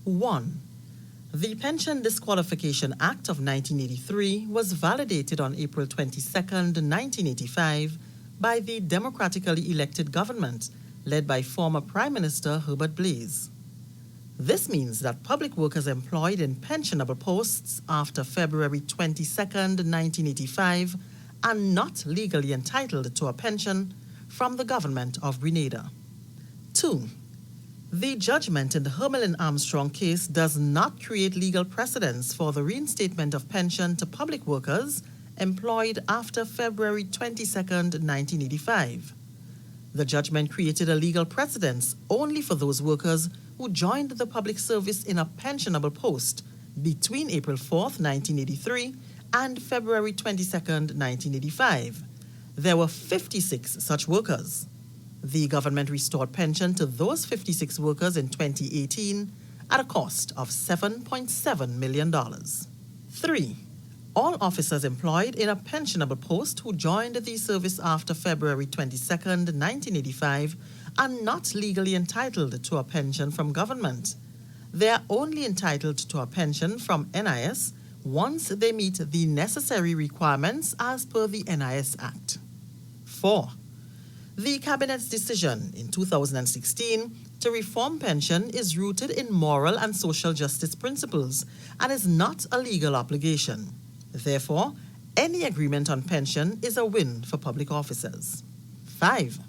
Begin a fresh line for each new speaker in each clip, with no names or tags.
1. The Pension Disqualification Act of 1983 was validated on April 22, 1985, by the democratically elected government led by former Prime Minister Herbert Blaise. This means that public workers employed in pensionable posts after February 22, 1985 are not legally entitled to a pension from the government of Grenada. 2. The judgment in the Hermelin Armstrong case does not create legal precedents for the reinstatement of pension to public workers employed after February 22, 1985. The judgment created a legal precedent only for those workers who joined the public service in a pensionable post between April 4, 1983 and February 22, 1985. There were 56 such workers. The government restored pension to those 56 workers in 2018 at a cost of $7.7 million. 3. All officers employed in a pensionable post who joined the service after February 22, 1985 are not legally entitled to a pension from government. They are only entitled to a pension from NIS once they meet the necessary requirements as per the NIS Act. 4. The Cabinet's decision in 2016 to reform pension is rooted in moral and social justice principles and is not a legal obligation. Therefore, any agreement on pension is a win for public officers. 5.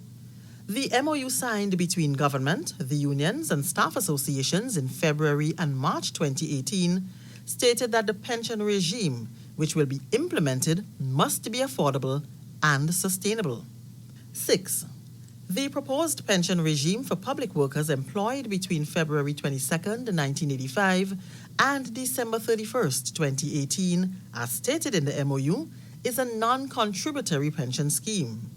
The MOU signed between government, the unions, and staff associations in February and March 2018 stated that the pension regime, which will be implemented, must be affordable and sustainable. 6. The proposed pension regime for public workers employed between February 22, 1985 and December 31, 2018, as stated in the MOU, is a non-contributory pension scheme.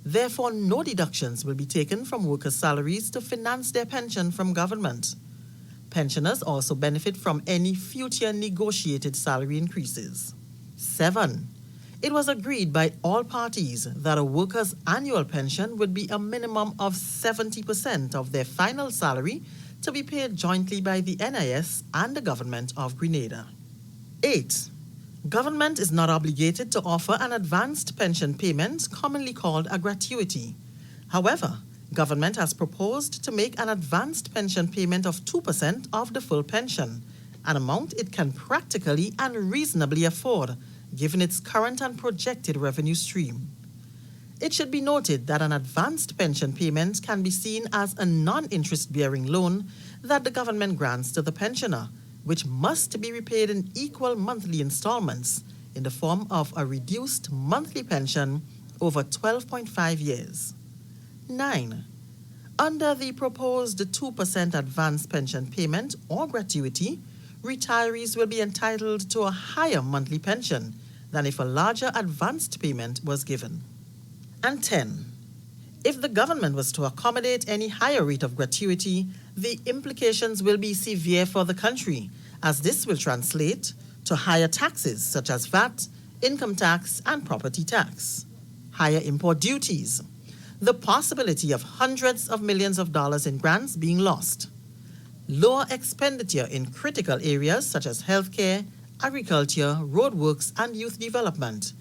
Therefore, no deductions will be taken from workers' salaries to finance their pension from government. Pensioners also benefit from any future negotiated salary increases. 7. It was agreed by all parties that a worker's annual pension would be a minimum of 70% of their final salary to be paid jointly by the NIS and the government of Grenada. 8. Government is not obligated to offer an advanced pension payment, commonly called a gratuity. However, government has proposed to make an advanced pension payment of 2% of the full pension, an amount it can practically and reasonably afford, given its current and projected revenue stream. It should be noted that an advanced pension payment can be seen as a non-interest-bearing loan that the government grants to the pensioner, which must be repaid in equal monthly installments in the form of a reduced monthly pension over 12.5 years. 9. Under the proposed 2% advance pension payment or gratuity, retirees will be entitled to a higher monthly pension than if a larger advanced payment was given. And 10. If the government was to accommodate any higher rate of gratuity, the implications will be severe for the country, as this will translate to higher taxes such as VAT, income tax, and property tax, higher import duties, the possibility of hundreds of millions of dollars in grants being lost, lower expenditure in critical areas such as healthcare, agriculture, roadworks, and youth development,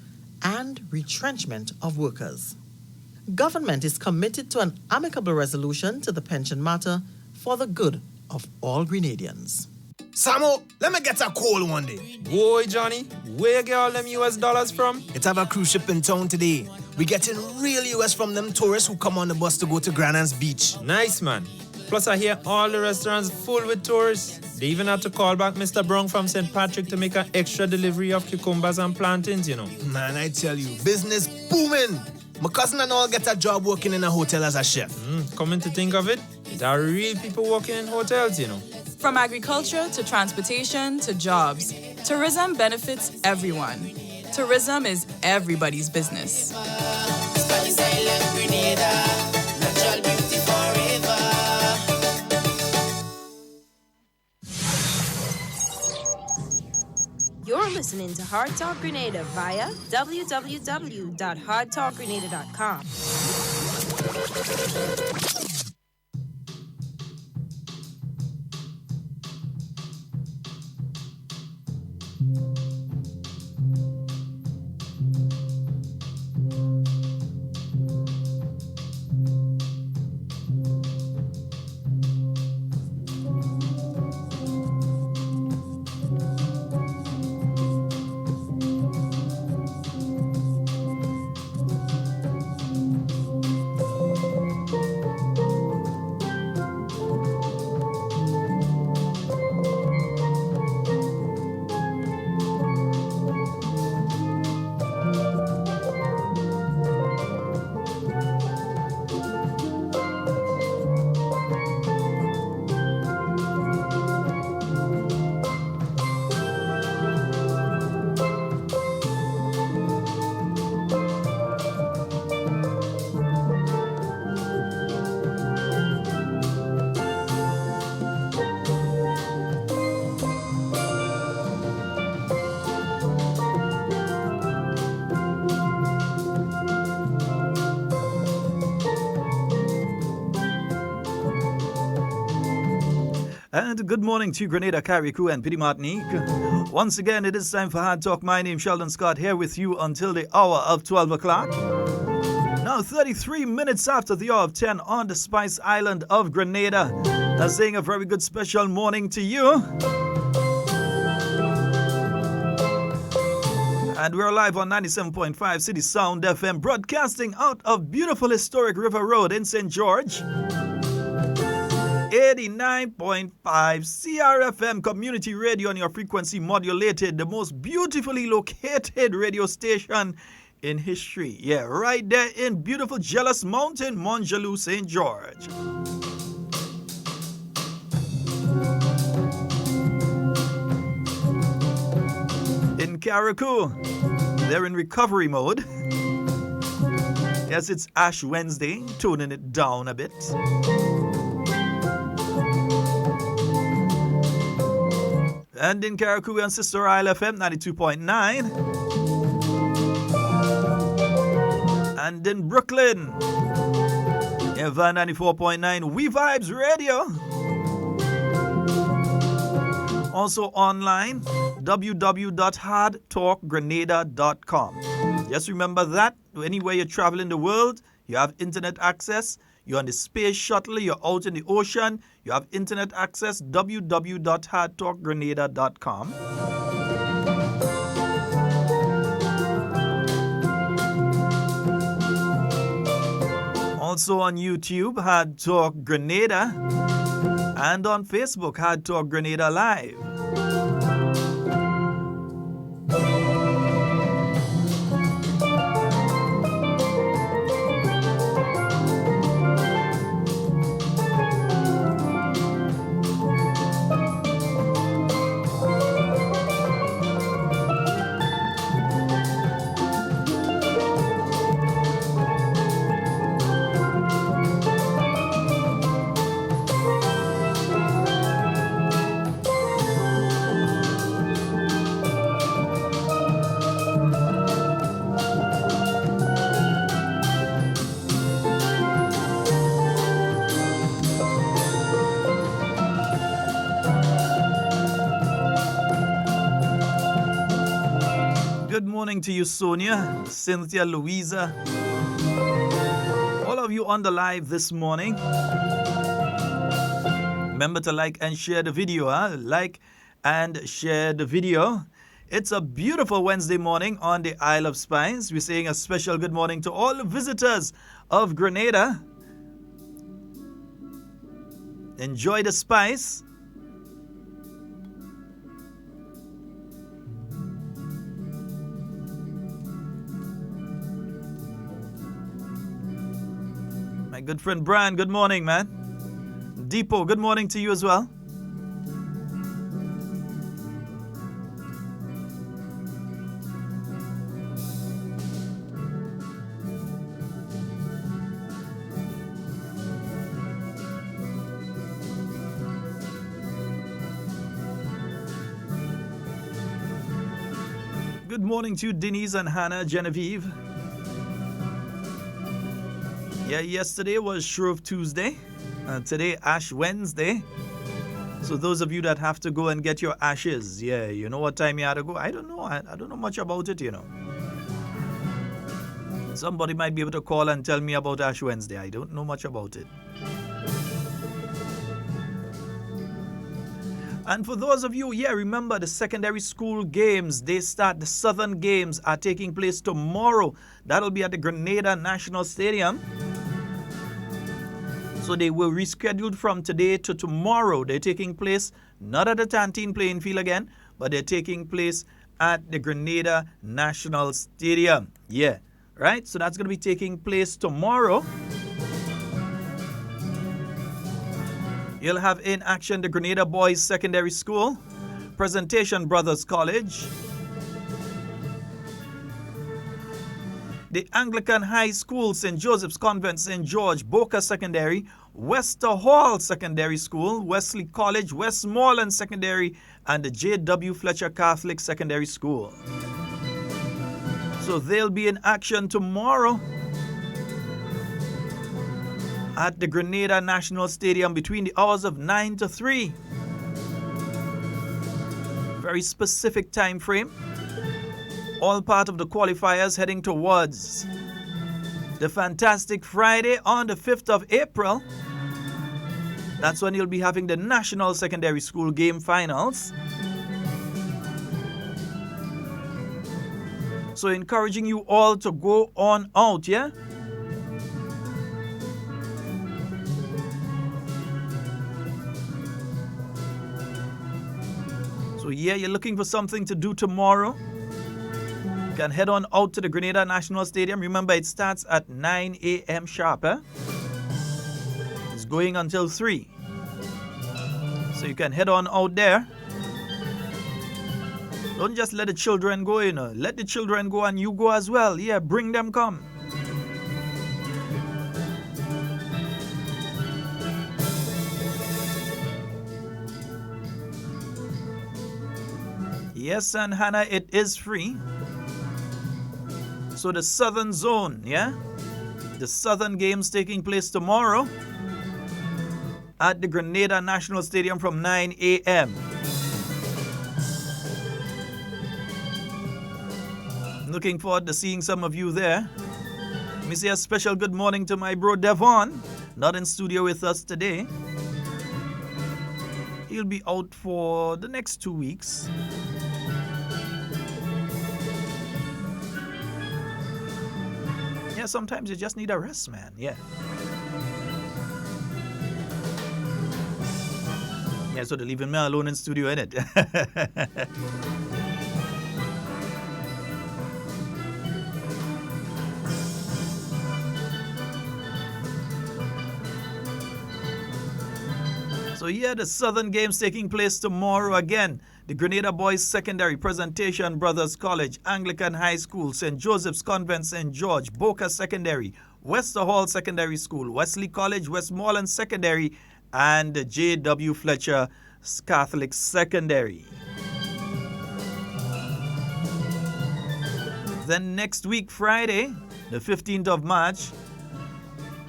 and retrenchment of workers. Government is committed to an amicable resolution to the pension matter for the good of all Grenadians.
Samo, let me get a call one day.
Boy, Johnny, where you get all them US dollars from?
It's have a cruise ship in town today. We getting real US from them tourists who come on the bus to go to Granan's Beach.
Nice, man. Plus, I hear all the restaurants full with tourists. They even had to call back Mr. Brown from St. Patrick to make an extra delivery of cucumbers and plantains, you know.
Man, I tell you, business booming. My cousin and all get a job working in a hotel as a chef.
Coming to think of it, there are real people working in hotels, you know.
From agriculture to transportation to jobs, tourism benefits everyone. Tourism is everybody's business.
You're listening to Hard Talk Grenada via www.hardtalkgrenada.com.
And good morning to Grenada, Carriacou, and Pity Martinique. Once again, it is time for Hard Talk. My name is Sheldon Scott, here with you until the hour of 12 o'clock. Now, 33 minutes after the hour of 10 on the Spice Island of Grenada. Saying a very good special morning to you. And we're live on 97.5 CitysoundFM, broadcasting out of beautiful historic River Road in St. George. 89.5 CRFM community radio on your frequency modulated, the most beautifully located radio station in history. Yeah, right there in beautiful Jealous Mountain, Montjalou, St. George. In Carriacou, they're in recovery mode. Yes, it's Ash Wednesday, toning it down a bit. And in Carriacou, we're on Sister Isle FM 92.9. And in Brooklyn, Eva 94.9 WeiVybz Radio. Also online, www.hardtalkgrenada.com. Just remember that anywhere you travel in the world, you have internet access. You're on the space shuttle, you're out in the ocean, you have internet access, www.hardtalkgrenada.com. Also on YouTube, Hard Talk Grenada, and on Facebook, Hard Talk Grenada Live. Good morning to you, Sonia, Cynthia, Louisa. All of you on the live this morning. Remember to like and share the video. Like and share the video. It's a beautiful Wednesday morning on the Isle of Spice. We're saying a special good morning to all the visitors of Grenada. Enjoy the spice. My good friend Brian, good morning, man. Deepo, good morning to you as well. Good morning to Denise and Hannah, Genevieve. Yeah, yesterday was Shrove Tuesday. Today, Ash Wednesday. So those of you that have to go and get your ashes, yeah, you know what time you had to go? I don't know. I don't know much about it, you know. Somebody might be able to call and tell me about Ash Wednesday. I don't know much about it. And for those of you, yeah, remember the secondary school games, they start, the Southern Games are taking place tomorrow. That'll be at the Grenada National Stadium. So they were rescheduled from today to tomorrow. They're taking place not at the Tantine playing field again, but they're taking place at the Grenada National Stadium. Yeah, right? So that's going to be taking place tomorrow. You'll have in action the Grenada Boys Secondary School, Presentation Brothers College, the Anglican High School, St. Joseph's Convent, St. George, Boca Secondary, Wester Hall Secondary School, Wesley College, Westmoreland Secondary, and the J.W. Fletcher Catholic Secondary School. So they'll be in action tomorrow at the Grenada National Stadium between the hours of 9 to 3. Very specific time frame. All part of the qualifiers heading towards the fantastic Friday on the 5th of April. That's when you'll be having the National Secondary School Game Finals. So encouraging you all to go on out, yeah? So yeah, you're looking for something to do tomorrow? You can head on out to the Grenada National Stadium. Remember, it starts at 9 a.m. sharp. It's going until 3. So you can head on out there. Don't just let the children go, you know. Let the children go and you go as well. Yeah, bring them come. Yes, and Hannah, it is free. So the Southern Zone, yeah? The Southern Games taking place tomorrow at the Grenada National Stadium from 9 a.m. Looking forward to seeing some of you there. Let me say a special good morning to my bro Devon, not in studio with us today. He'll be out for the next 2 weeks. Yeah, sometimes you just need a rest, man. Yeah. Yeah, so they're leaving me alone in studio, innit? So yeah, the Southern Games taking place tomorrow again. The Grenada Boys Secondary, Presentation Brothers College, Anglican High School, St. Joseph's Convent, St. George, Boca Secondary, Wester Hall Secondary School, Wesley College, Westmoreland Secondary, and the J.W. Fletcher Catholic Secondary. Then next week, Friday, the 15th of March,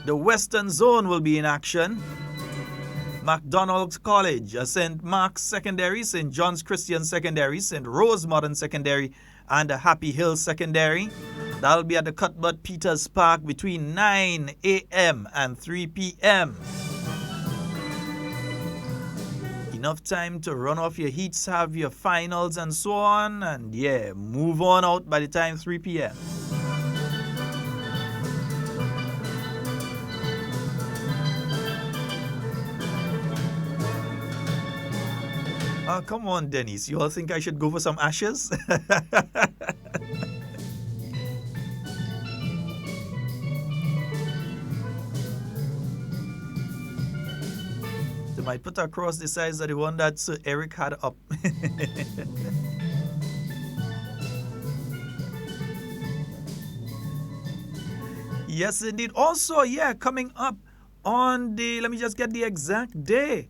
the Western Zone will be in action. MacDonald's College, St. Mark's Secondary, St. John's Christian Secondary, St. Rose Modern Secondary, and the Happy Hill Secondary. That'll be at the Cuthbert Peters Park between 9 a.m. and 3 p.m. Enough time to run off your heats, have your finals and so on, and yeah, move on out by the time 3 p.m. Oh, come on, Dennis. You all think I should go for some ashes? They might put across the size of the one that Sir Eric had up. Yes, indeed. Also, yeah, coming up on the, let me just get the exact day.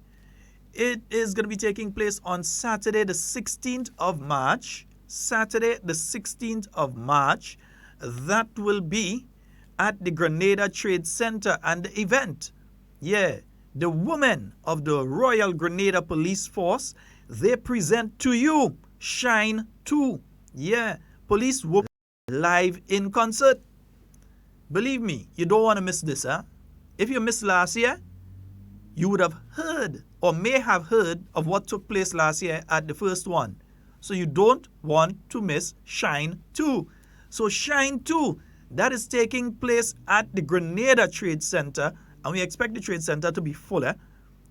It is going to be taking place on Saturday, the 16th of March. Saturday, the 16th of March. That will be at the Grenada Trade Center. And the event, yeah, the women of the Royal Grenada Police Force, they present to you Shine 2. Yeah, police women live in concert. Believe me, you don't want to miss this, huh? If you missed last year, you would have heard or may have heard of what took place last year at the first one. So you don't want to miss Shine 2. So Shine 2, that is taking place at the Grenada Trade Center, and we expect the Trade Center to be full.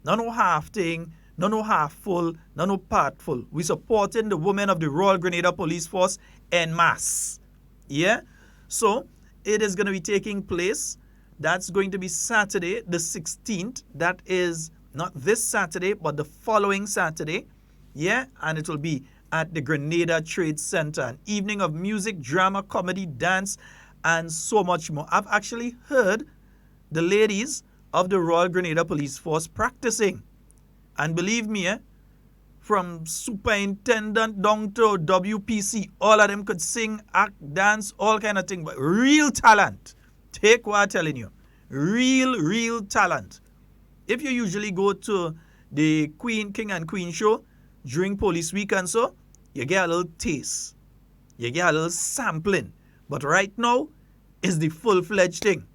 No half thing, no half full, no part full. We supporting the women of the Royal Grenada Police Force en masse. Yeah? So it is going to be taking place. That's going to be Saturday, the 16th. That is not this Saturday, but the following Saturday. Yeah? And it will be at the Grenada Trade Center. An evening of music, drama, comedy, dance, and so much more. I've actually heard the ladies of the Royal Grenada Police Force practicing. And believe me, from superintendent down to WPC, all of them could sing, act, dance, all kind of thing. But real talent. Take what I'm telling you. Real talent. If you usually go to the King and Queen show during Police Week and so, you get a little taste. You get a little sampling. But right now, it's the full-fledged thing.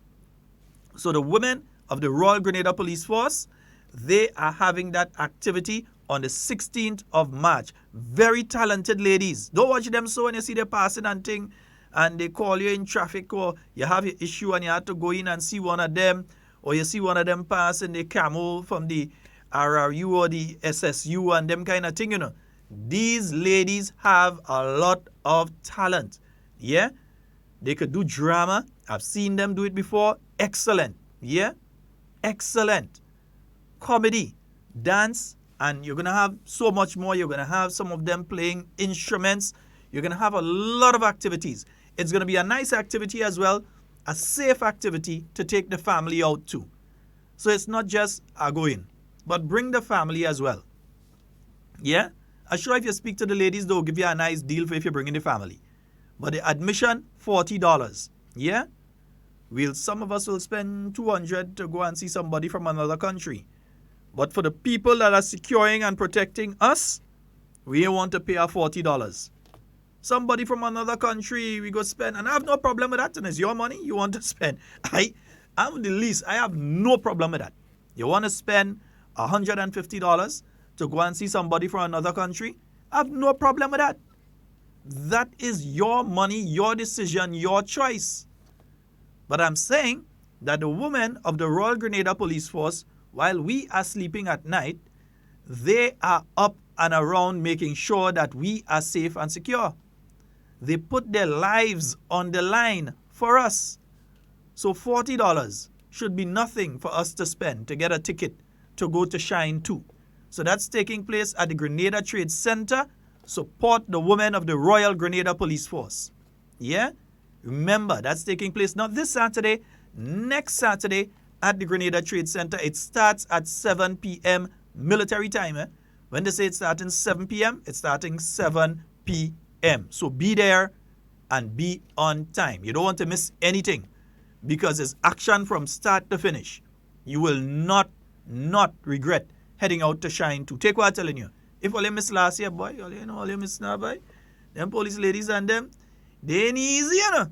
So the women of the Royal Grenada Police Force, they are having that activity on the 16th of March. Very talented ladies. Don't watch them so when you see them passing and thing, and they call you in traffic, or you have your issue and you have to go in and see one of them, or you see one of them passing the camo from the RRU or the SSU and them kind of thing, you know. These ladies have a lot of talent. Yeah? They could do drama. I've seen them do it before. Excellent. Yeah? Excellent. Comedy, dance, and you're going to have so much more. You're going to have some of them playing instruments. You're going to have a lot of activities. It's going to be a nice activity as well, a safe activity to take the family out to. So it's not just a going, but bring the family as well. Yeah? I'm sure if you speak to the ladies, they'll give you a nice deal for if you're bringing the family. But the admission, $40. Yeah? Some of us will spend $200 to go and see somebody from another country. But for the people that are securing and protecting us, we want to pay our $40. Somebody from another country, we go spend, and I have no problem with that. And it's your money you want to spend. I'm the least. I have no problem with that. You want to spend $150 to go and see somebody from another country? I have no problem with that. That is your money, your decision, your choice. But I'm saying that the women of the Royal Grenada Police Force, while we are sleeping at night, they are up and around making sure that we are safe and secure. They put their lives on the line for us. So $40 should be nothing for us to spend to get a ticket to go to Shine 2. So that's taking place at the Grenada Trade Center. Support the women of the Royal Grenada Police Force. Yeah? Remember, that's taking place not this Saturday, next Saturday at the Grenada Trade Center. It starts at 7 p.m. military time. When they say it's starting 7 p.m., it's starting 7 p.m. So be there and be on time. You don't want to miss anything because it's action from start to finish. You will not regret heading out to Shine 2. Take what I'm telling you. If all you missed last year, boy, all you missed now, boy, them police ladies and them, they ain't easy, you know.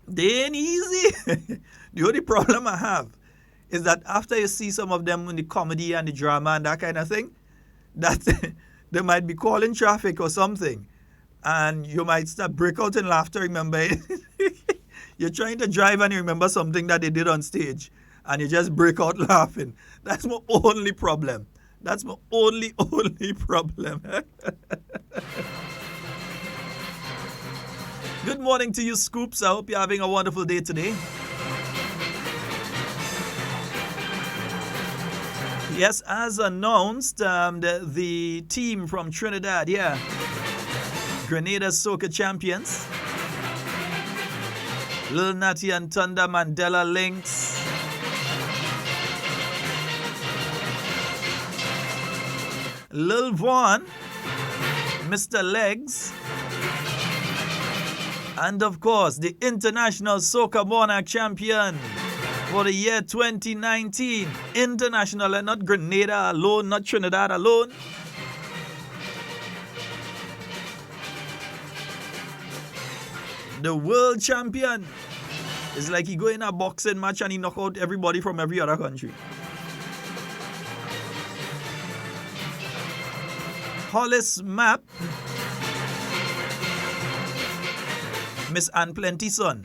They ain't easy. The only problem I have is that after you see some of them in the comedy and the drama and that kind of thing, that they might be calling traffic or something, and you might start break out in laughter, remember. You're trying to drive and you remember something that they did on stage, and you just break out laughing. That's my only problem. That's my only problem. Good morning to you, Scoops. I hope you're having a wonderful day today. Yes, as announced, the team from Trinidad, Grenada Soca Champions. Lil Natty and Thunder Mandela Lynx. Lil Vaughn, Mr. Legs, and of course the International Soca Monarch Champion, for the year 2019. International, and not Grenada alone, not Trinidad alone. The world champion. It's like he go in a boxing match and he knock out everybody from every other country. Hollis Map. Miss Ann Plentyson.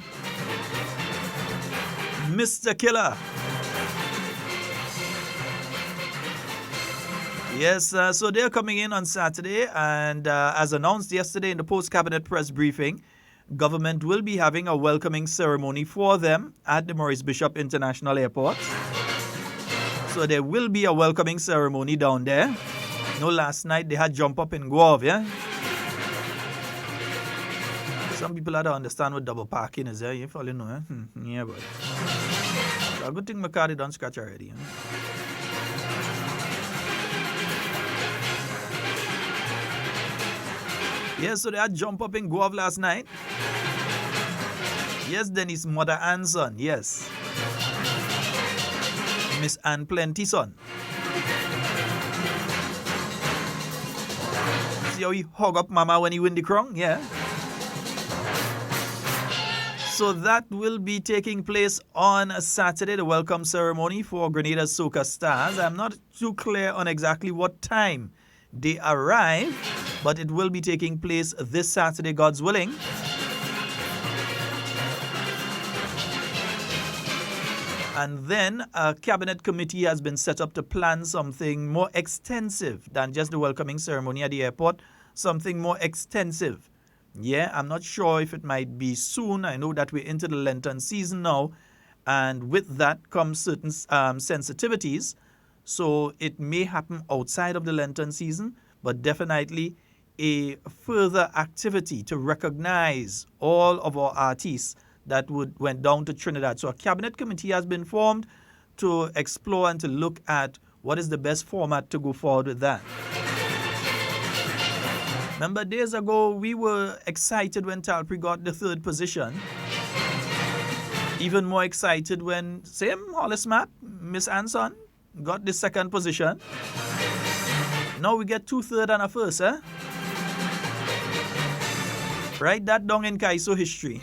Mr. Killer. Yes, so they're coming in on Saturday, and as announced yesterday in the post-cabinet press briefing, government will be having a welcoming ceremony for them at the Maurice Bishop International Airport. So there will be a welcoming ceremony down there. You know, last night they had jump up in Guave, yeah? Some people had to understand what double parking is, you probably know, yeah, but a good thing my car don't scratch already, yeah? Yes, so they had jump up in Guave last night. Yes, Dennis' mother and son, yes. Miss Ann Plentyson. See how he hug up mama when he win the crown? Yeah. So that will be taking place on Saturday, the welcome ceremony for Grenada's Soca Stars. I'm not too clear on exactly what time they arrive, but it will be taking place this Saturday, God's willing. And then a cabinet committee has been set up to plan something more extensive than just the welcoming ceremony at the airport, something more extensive. Yeah, I'm not sure if it might be soon. I know that we're into the Lenten season now, and with that comes certain sensitivities. So it may happen outside of the Lenten season, but definitely a further activity to recognize all of our artists that went down to Trinidad. So a cabinet committee has been formed to explore and to look at what is the best format to go forward with that. Remember, days ago, we were excited when Talpri got the 3rd position. Even more excited when, same Hollis Map, Miss Anson, got the 2nd position. Now we get 2 3rd and a 1st, eh? Write that down in Kaiso history.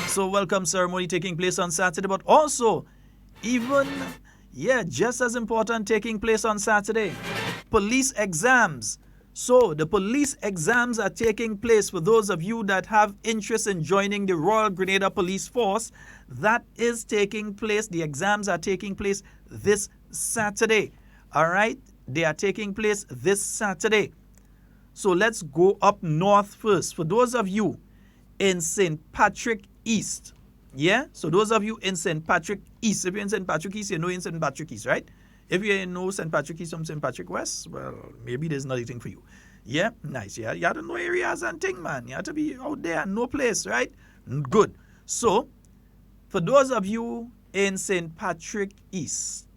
So welcome ceremony taking place on Saturday, but also just as important, taking place on Saturday, police exams. So the police exams are taking place for those of you that have interest in joining the Royal Grenada Police Force. That is taking place. The exams are taking place this Saturday. All right, they are taking place this Saturday. So let's go up north first. For those of you in St. Patrick East. Yeah? So those of you in St. Patrick East, if you're in St. Patrick East, you know in St. Patrick East, right? If you know St. Patrick East from St. Patrick West, well, maybe there's nothing for you. Yeah? Nice. Yeah? You have to know areas and things, man. You have to be out there and know place, right? Good. So, for those of you in St. Patrick East,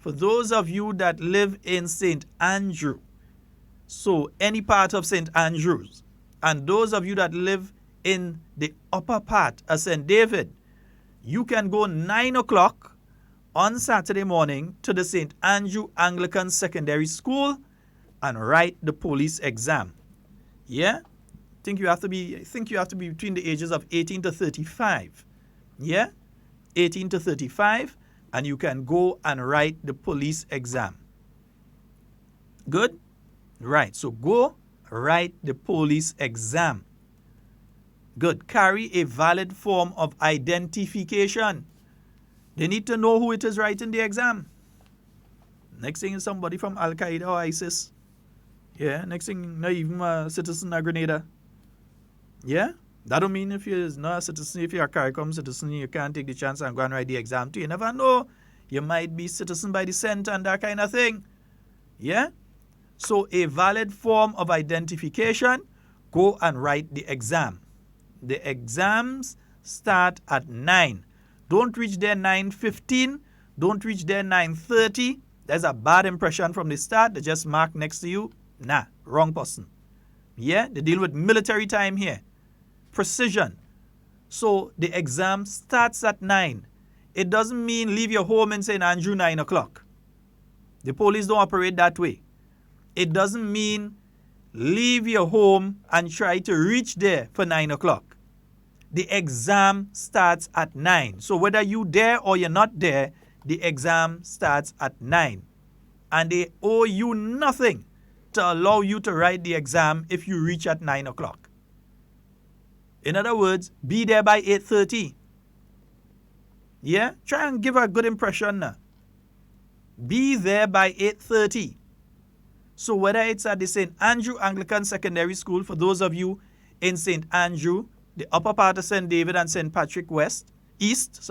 for those of you that live in St. Andrew, so any part of St. Andrews, and those of you that live in the upper part of St. David, you can go 9 o'clock on Saturday morning to the St. Andrew Anglican Secondary School and write the police exam. Yeah? I think you have to be between the ages of 18 to 35. Yeah? 18 to 35, and you can go and write the police exam. Good? Right. So go write the police exam. Good. Carry a valid form of identification. They need to know who it is writing the exam. Next thing is somebody from Al-Qaeda or ISIS. Yeah. Next thing, not even a citizen of Grenada. Yeah. That don't mean if you're not a citizen, if you're a Carriacou citizen, you can't take the chance and go and write the exam too. You never know. You might be citizen by descent and that kind of thing. Yeah. So a valid form of identification, go and write the exam. The exams start at 9. Don't reach there 9:15. Don't reach there 9:30. There's a bad impression from the start. They just mark next to you. Nah, wrong person. Yeah, they deal with military time here. Precision. So the exam starts at 9. It doesn't mean leave your home in St. Andrew 9 o'clock. The police don't operate that way. It doesn't mean leave your home and try to reach there for 9 o'clock. The exam starts at 9. So whether you're there or you're not there, the exam starts at 9. And they owe you nothing to allow you to write the exam if you reach at 9 o'clock. In other words, be there by 8:30. Yeah? Try and give a good impression now. Be there by 8:30. So whether it's at the St. Andrew Anglican Secondary School, for those of you in St. Andrew, the upper part of St. David and St. Patrick East,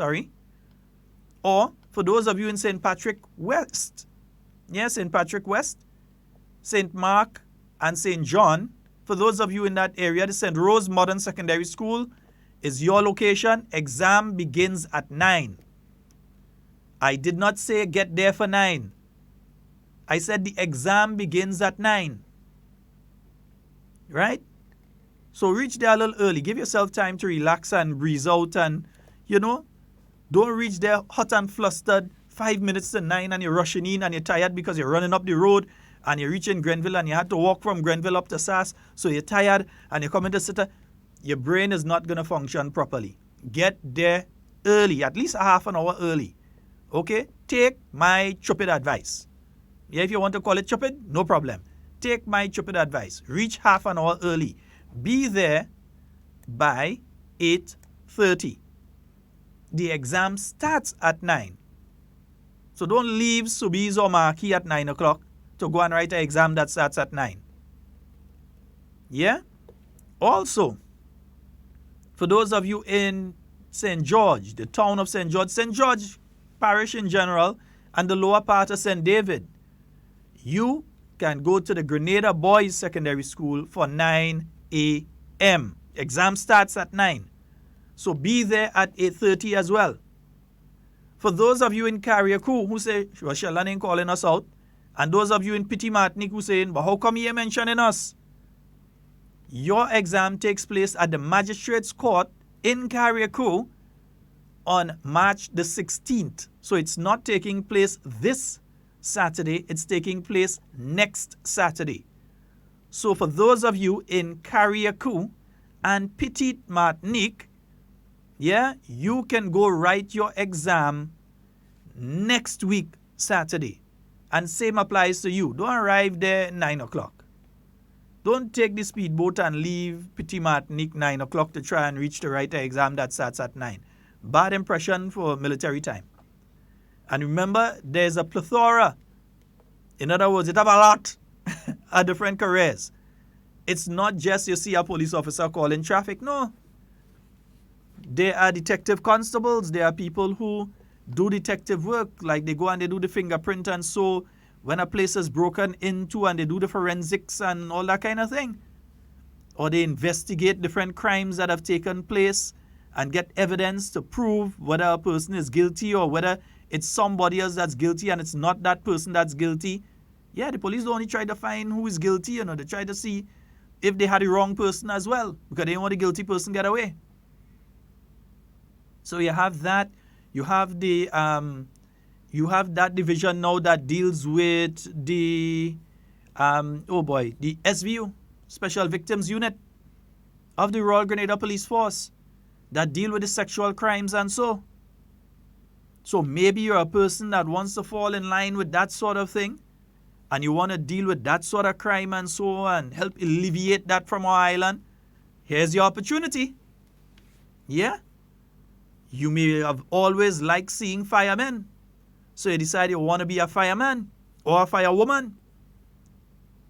or for those of you in St. Patrick West, St. Patrick West, St. Mark, and St. John, for those of you in that area, the St. Rose Modern Secondary School is your location. Exam begins at 9. I did not say get there for 9. I said the exam begins at 9. Right? So reach there a little early. Give yourself time to relax and breeze out and, don't reach there hot and flustered 5 minutes to 9 and you're rushing in and you're tired because you're running up the road and you're reaching Grenville and you had to walk from Grenville up to SAS, so you're tired and you're coming to sit. Your brain is not going to function properly. Get there early, at least a half an hour early. Okay? Take my stupid advice. Yeah, if you want to call it stupid, no problem. Take my stupid advice. Reach half an hour early. Be there by 8:30. The exam starts at 9. So don't leave Subiz or Marquis at 9 o'clock to go and write an exam that starts at 9. Yeah? Also, for those of you in St. George, the town of St. George Parish in general, and the lower part of St. David, you can go to the Grenada Boys Secondary School for 9 a.m. Exam starts at 9. So be there at 8:30 as well. For those of you in Carriacou who say, Sheldon ain't calling us out, and those of you in Petit Martinique who saying, but how come you ain't mentioning us? Your exam takes place at the Magistrates Court in Carriacou on March the 16th. So it's not taking place this Saturday, it's taking place next Saturday. So for those of you in Carriacou and Petit Martinique, you can go write your exam next week, Saturday. And same applies to you. Don't arrive there 9 o'clock. Don't take the speedboat and leave Petit Martinique 9 o'clock to try and reach the writer exam that starts at 9. Bad impression for military time. And remember, there's a plethora. In other words, it have a lot of different careers. It's not just you see a police officer calling traffic. No. There are detective constables. There are people who do detective work, like they go and they do the fingerprint and so when a place is broken into and they do the forensics and all that kind of thing. Or they investigate different crimes that have taken place and get evidence to prove whether a person is guilty or whether it's somebody else that's guilty and it's not that person that's guilty. Yeah, the police don't only try to find who is guilty, they try to see if they had the wrong person as well, because they don't want the guilty person to get away. So you have that. You have the you have that division now that deals with the the SVU, Special Victims Unit of the Royal Grenada Police Force, that deal with the sexual crimes and so. So maybe you're a person that wants to fall in line with that sort of thing, and you want to deal with that sort of crime and so and help alleviate that from our island. Here's your opportunity. Yeah? You may have always liked seeing firemen. So you decide you want to be a fireman or a firewoman.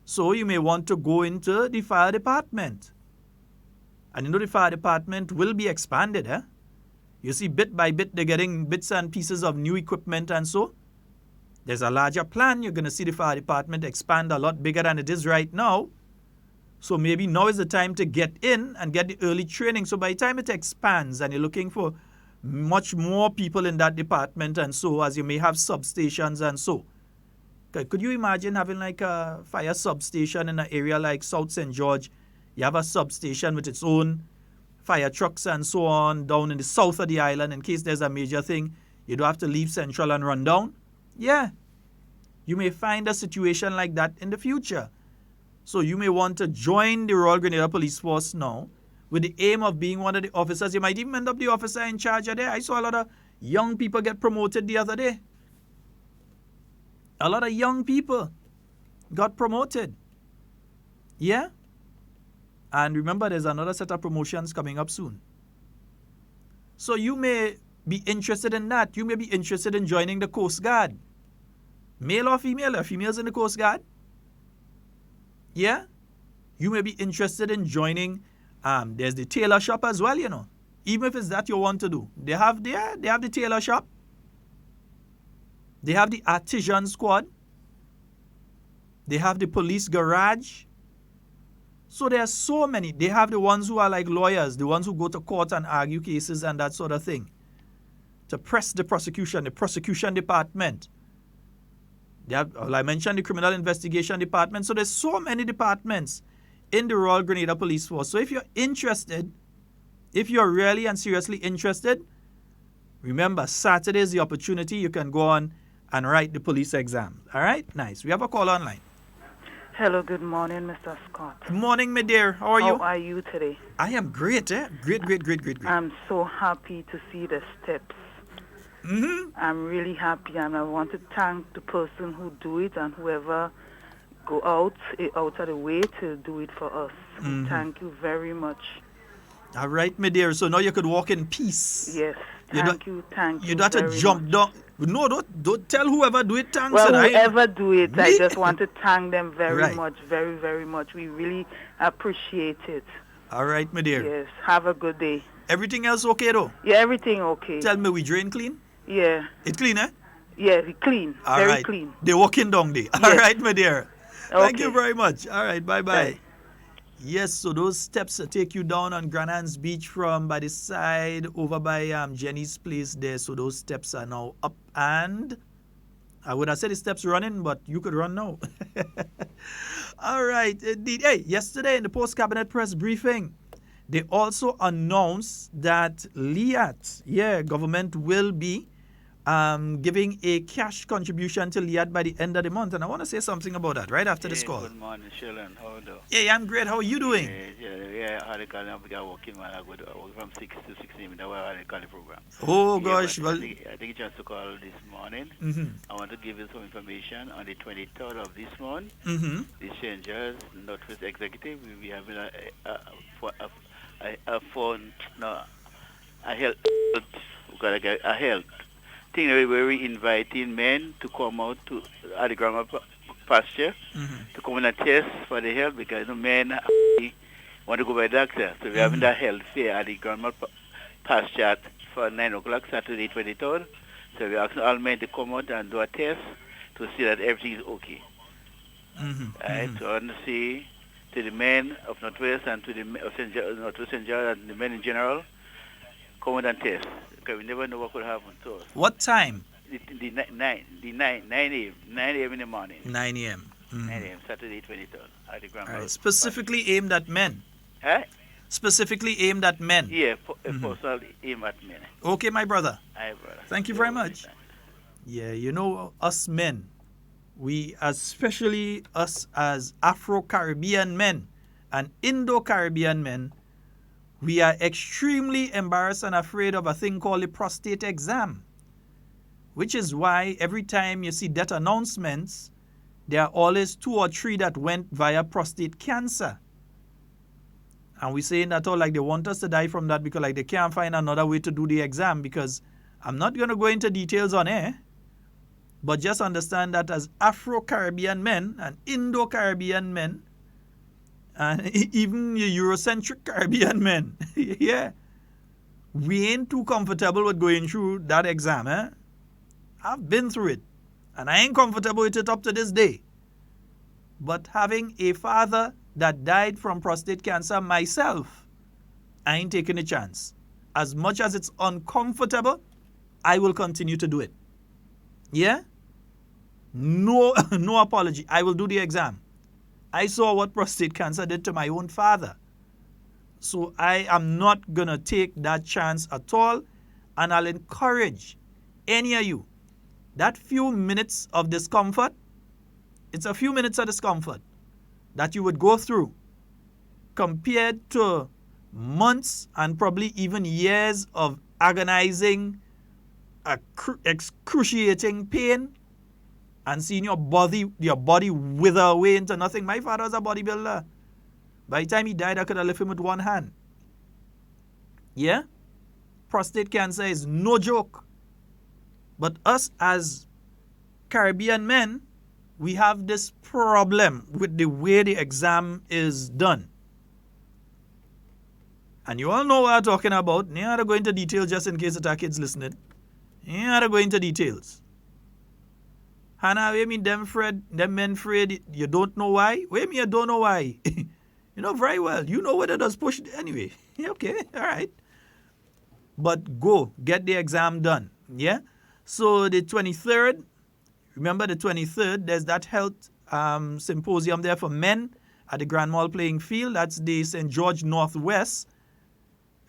So you may want to go into the fire department. And the fire department will be expanded. You see, bit by bit, they're getting bits and pieces of new equipment and so. There's a larger plan. You're going to see the fire department expand a lot bigger than it is right now. So maybe now is the time to get in and get the early training. So by the time it expands and you're looking for much more people in that department and so, as you may have substations and so, Could you imagine having like a fire substation in an area like South St. George? You have a substation with its own fire trucks and so on down in the south of the island in case there's a major thing. You don't have to leave Central and run down. Yeah. You may find a situation like that in the future. So you may want to join the Royal Grenada Police Force now with the aim of being one of the officers. You might even end up the officer in charge of there. I saw a lot of young people get promoted the other day. A lot of young people got promoted. Yeah? And remember, there's another set of promotions coming up soon. So you may be interested in that. You may be interested in joining the Coast Guard. Male or female? Are females in the Coast Guard? Yeah? You may be interested in joining, there's the tailor shop as well, you know. Even if it's that you want to do. They have the tailor shop. They have the artisan squad. They have the police garage. So there are so many. They have the ones who are like lawyers, the ones who go to court and argue cases and that sort of thing. To press the prosecution department. They have, well, I mentioned the criminal investigation department. So there's so many departments in the Royal Grenada Police Force. So if you're interested, if you're really and seriously interested, remember, Saturday is the opportunity. You can go on and write the police exam. All right? Nice. We have a call online.
Hello, good morning, Mr. Scott.
Good morning, my dear. How are you?
How are you today?
I am great, eh? Great.
I'm so happy to see the steps.
Mm-hmm.
I'm really happy, and I want to thank the person who do it and whoever go out of the way to do it for us.
Mm-hmm.
Thank you very much.
All right, my dear. So now you could walk in peace.
Yes. Thank you.
You don't have to jump down. No, don't tell whoever do it thanks.
Well, whoever do it, I just want to thank them very
right.
much, very, very much. We really appreciate it.
All right, my dear.
Yes. Have a good day.
Everything else okay, though?
Yeah, everything okay.
Tell me, we drain clean?
Yeah.
It clean, eh?
Yeah, clean.
All
very
right.
clean.
They walking down there. All right, my dear.
Okay.
Thank you very much. All right, bye-bye.
Bye.
Yes, so those steps take you down on Granans Beach from by the side over by Jenny's place there. So those steps are now up, and I would have said the steps running, but you could run now. All right. Hey, yesterday in the post-cabinet press briefing, they also announced that LIAT, government will be giving a cash contribution to LIAT by the end of the month. And I want to say something about that right after this call.
Good morning, Sheldon. How are you?
Hey, I'm great. How are you doing?
I call working, man. I work from 6 to 16. That's why I call the program.
Oh, gosh. Well,
I take a chance to call this morning.
Mm-hmm.
I want to give you some information. On the 23rd of this month,
Mm-hmm.
the Changers, Northwest Executive, will be having a health thing where we're inviting men to come out to at the grammar pasture to come and test for the health, because the men want to go by doctor. So we're having that health fair at the grammar pasture for 9 o'clock Saturday 23rd. So we're asking all men to come out and do a test to see that everything is okay. Right? So I want to say to the men of Northwest and to the Northwest and the men in general, come out and test. Because we never know what could happen to us.
What time?
9 a.m. in the morning.
9 a.m.
9 a.m. Saturday 23rd at the Grand
Right. Specifically aimed at men.
Huh?
Specifically aimed at men.
Yeah, personal aim at men.
Okay, my brother.
Aye, brother.
Thank you very much. Yeah, you know, us men, especially us as Afro-Caribbean men and Indo-Caribbean men, we are extremely embarrassed and afraid of a thing called the prostate exam, which is why every time you see death announcements, there are always 2 or 3 that went via prostate cancer. And we're saying that all like they want us to die from that because like they can't find another way to do the exam, because I'm not going to go into details on air, but just understand that as Afro-Caribbean men and Indo-Caribbean men, and even Eurocentric Caribbean men, yeah, we ain't too comfortable with going through that exam, eh? I've been through it, and I ain't comfortable with it up to this day. But having a father that died from prostate cancer myself, I ain't taking a chance. As much as it's uncomfortable, I will continue to do it. Yeah? No, no apology. I will do the exam. I saw what prostate cancer did to my own father. So I am not going to take that chance at all. And I'll encourage any of you, that few minutes of discomfort, it's a few minutes of discomfort that you would go through compared to months and probably even years of agonizing, excruciating pain and seeing your body wither away into nothing. My father was a bodybuilder. By the time he died, I could have left him with one hand. Yeah? Prostate cancer is no joke. But us as Caribbean men, we have this problem with the way the exam is done. And you all know what I'm talking about. You have to go into details just in case our kids listening. You have to go into details. Hannah, we mean them men afraid you don't know why? We mean you don't know why? You know very well. You know whether it does push anyway. Okay, all right. But go, get the exam done. Yeah? So the 23rd, remember the 23rd, there's that health symposium there for men at the Grand Mall playing field. That's the St. George Northwest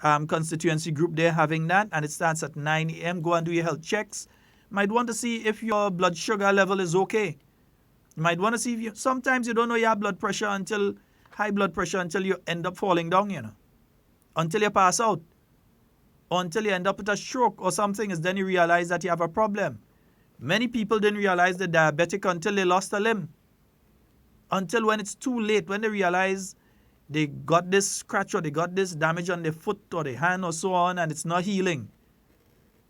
constituency group there having that. And it starts at 9 a.m. Go and do your health checks. Might want to see if your blood sugar level is okay. You might want to see if sometimes you don't know you have high blood pressure until you end up falling down, you know. Until you pass out. Or until you end up with a stroke or something, is then you realize that you have a problem. Many people didn't realize they're diabetic until they lost a limb. Until when it's too late, when they realize they got this scratch or they got this damage on their foot or their hand or so on, and it's not healing.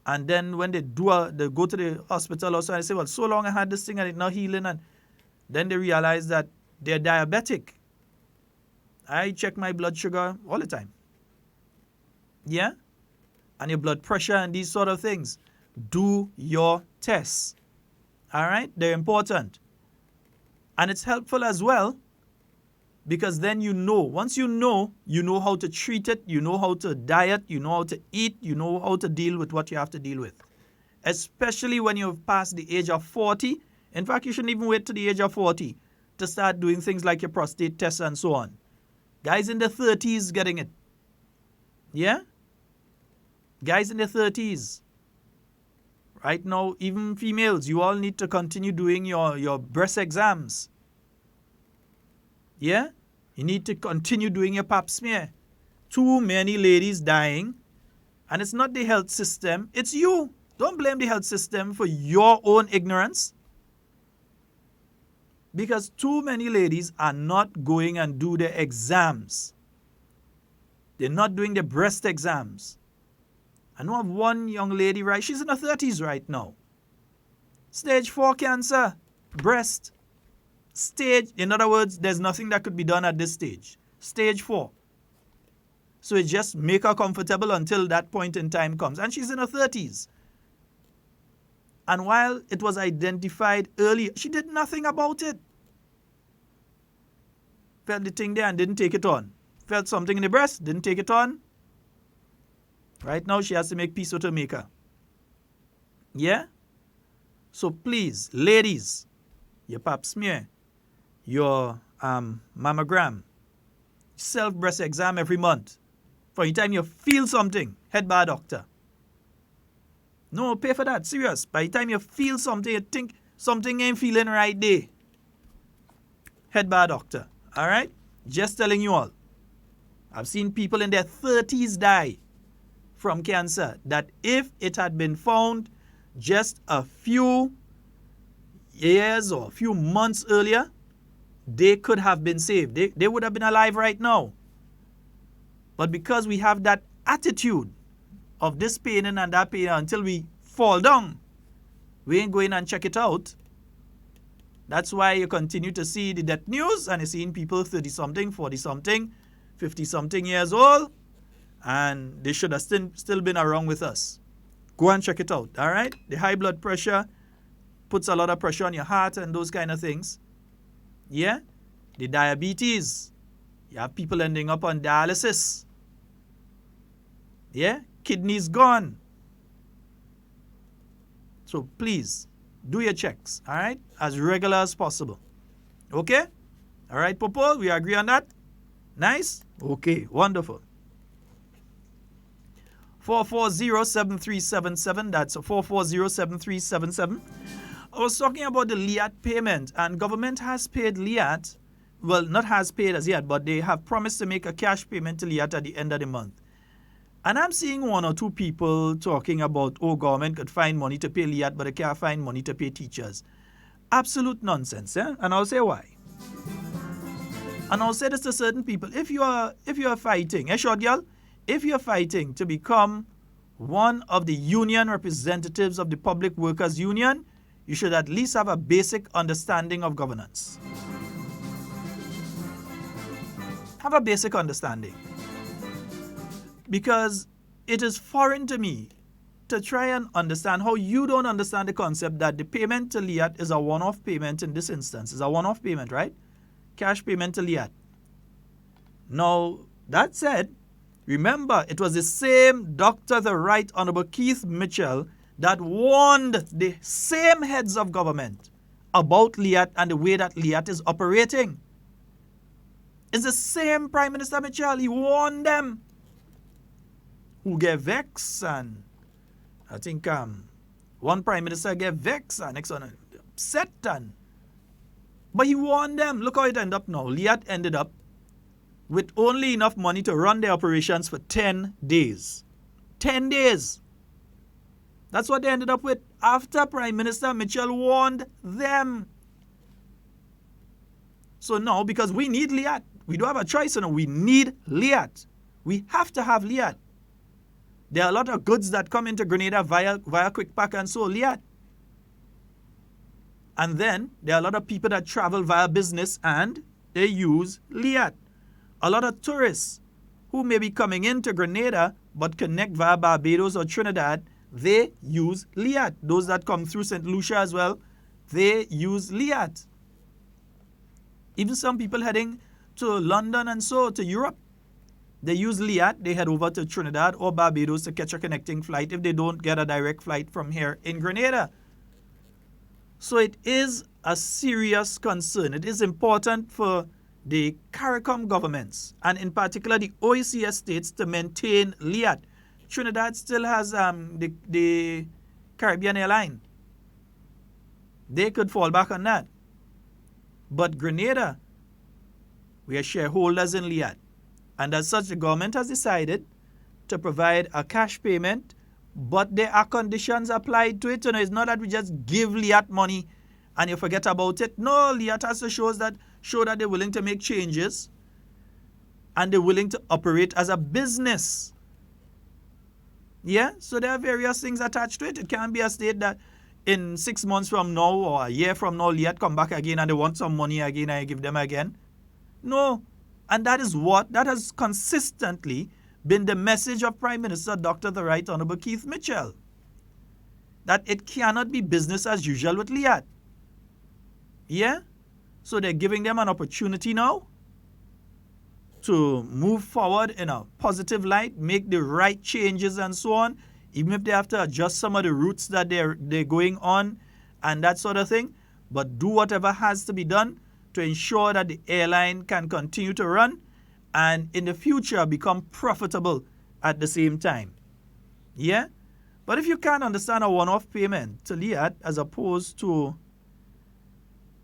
And then when they go to the hospital also and they say, well, so long I had this thing and it's not healing, and then they realize that they're diabetic. I check my blood sugar all the time. Yeah? And your blood pressure and these sort of things. Do your tests. All right? They're important. And it's helpful as well because then you know. Once you know how to treat it, you know how to diet, you know how to eat, you know how to deal with what you have to deal with. Especially when you've passed the age of 40. In fact, you shouldn't even wait to the age of 40 to start doing things like your prostate tests and so on. Guys in their 30s getting it. Yeah? Guys in their 30s. Right now, even females, you all need to continue doing your breast exams. Yeah? You need to continue doing your pap smear. Too many ladies dying. And it's not the health system, it's you. Don't blame the health system for your own ignorance. Because too many ladies are not going and do their exams. They're not doing their breast exams. I know of one young lady, right? She's in her 30s right now. Stage 4 cancer, breast. In other words, there's nothing that could be done at this stage. Stage 4. So it just make her comfortable until that point in time comes. And she's in her 30s. And while it was identified early, she did nothing about it. Felt the thing there and didn't take it on. Felt something in the breast, didn't take it on. Right now, she has to make peace with her maker. Yeah? So please, ladies, your pap smear, your mammogram, self-breast exam every month. For any time you feel something, head by a doctor. No, pay for that, serious. By the time you feel something, you think something ain't feeling right there, head by a doctor. All right? Just telling you all. I've seen people in their 30s die from cancer that if it had been found just a few years or a few months earlier, they could have been saved. They would have been alive right now. But because we have that attitude of this pain and that pain until we fall down, we ain't going and check it out. That's why you continue to see the death news and you're seeing people 30-something, 40-something, 50-something years old, and they should have still been around with us. Go and check it out, all right? The high blood pressure puts a lot of pressure on your heart and those kind of things. Yeah? The diabetes. You have people ending up on dialysis. Yeah? Kidneys gone. So please, Do your checks, all right? As regular as possible. Okay? All right, Popo, we agree on that? Nice? Okay, wonderful. 440-7377, that's 440-7377. I was talking about the LIAT payment, and government has paid LIAT, well, not has paid as yet, but they have promised to make a cash payment to LIAT at the end of the month. And I'm seeing one or two people talking about, oh, government could find money to pay LIAT, but they can't find money to pay teachers. Absolute nonsense, yeah? And I'll say why. And I'll say this to certain people. If you are fighting, short girl, if you're fighting to become one of the union representatives of the Public Workers Union, you should at least have a basic understanding of governance. Have a basic understanding. Because it is foreign to me to try and understand how you don't understand the concept that the payment to LIAT is a one-off payment in this instance. It's a one-off payment, right? Cash payment to LIAT. Now, that said, remember, it was the same Dr. the Right Honorable Keith Mitchell that warned the same heads of government about LIAT and the way that LIAT is operating. It's the same Prime Minister Mitchell. He warned them. Who get vexed, and I think one Prime Minister get vexed and next one upset, but he warned them. Look how it ended up now. LIAT ended up with only enough money to run their operations for 10 days. 10 days. That's what they ended up with after Prime Minister Mitchell warned them. So now, because we need LIAT, we don't have a choice, we need LIAT. We have to have LIAT. There are a lot of goods that come into Grenada via Quick Pack and so LIAT. And then there are a lot of people that travel via business and they use LIAT. A lot of tourists who may be coming into Grenada but connect via Barbados or Trinidad, they use LIAT. Those that come through St. Lucia as well, they use LIAT. Even some people heading to London and so to Europe, they use LIAT. They head over to Trinidad or Barbados to catch a connecting flight if they don't get a direct flight from here in Grenada. So it is a serious concern. It is important for the CARICOM governments, and in particular the OECS states, to maintain LIAT. Trinidad still has the Caribbean airline. They could fall back on that. But Grenada, we are shareholders in LIAT. And as such, the government has decided to provide a cash payment, but there are conditions applied to it. It's not that we just give LIAT money and you forget about it. No, LIAT has to show that they're willing to make changes and they're willing to operate as a business. Yeah, so there are various things attached to it. It can't be a state that in 6 months from now or a year from now, LIAT come back again and they want some money again and you give them again. No. And that has consistently been the message of Prime Minister Dr. the Right Honorable Keith Mitchell. That it cannot be business as usual with LIAT. Yeah? So they're giving them an opportunity now to move forward in a positive light, make the right changes and so on, even if they have to adjust some of the routes that they're going on and that sort of thing. But do whatever has to be done to ensure that the airline can continue to run and in the future become profitable at the same time. Yeah? But if you can't understand a one-off payment to LIAT as opposed to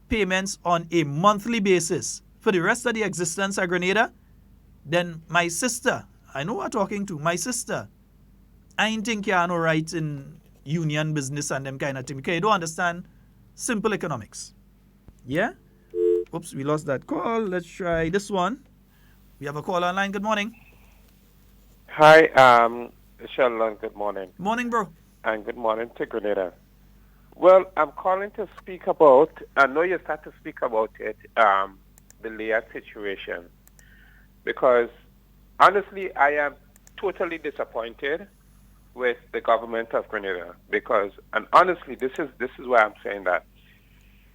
payments on a monthly basis for the rest of the existence of Grenada, then my sister, I know who I'm talking to, my sister, I ain't think you are no right in union business and them kind of thing because you don't understand simple economics. Yeah? Oops, we lost that call. Let's try this one. We have a call online. Good morning.
Hi, Sheldon. Good morning.
Morning, bro.
And good morning to Grenada. Well, I'm calling to speak about, I know you start to speak about it, the LIAT situation. Because, honestly, I am totally disappointed with the government of Grenada. Because, and honestly, this is why I'm saying that.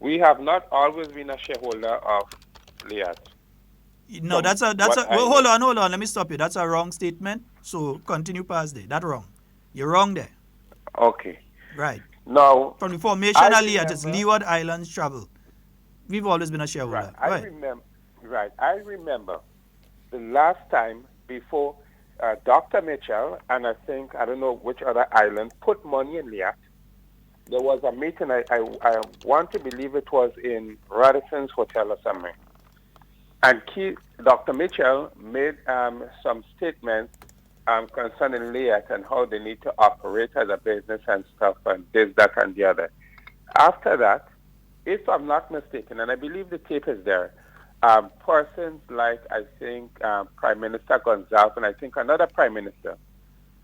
We have not always been a shareholder of LIAT.
No, hold on. Let me stop you. That's a wrong statement. So continue past there. That's wrong. You're wrong there.
Okay.
Right.
Now,
From the formation
I
of Liat, it's
remember-
Leeward Islands Travel. We've always been a shareholder.
Right. I remember the last time before Dr. Mitchell and I don't know which other island put money in Liat. There was a meeting. I want to believe it was in Radisson's Hotel or something. And Dr. Mitchell made some statements concerning Liat and how they need to operate as a business and stuff and this, that, and the other. After that, if I'm not mistaken, and I believe the tape is there, persons like, I think, Prime Minister Gonzalez and I think another Prime Minister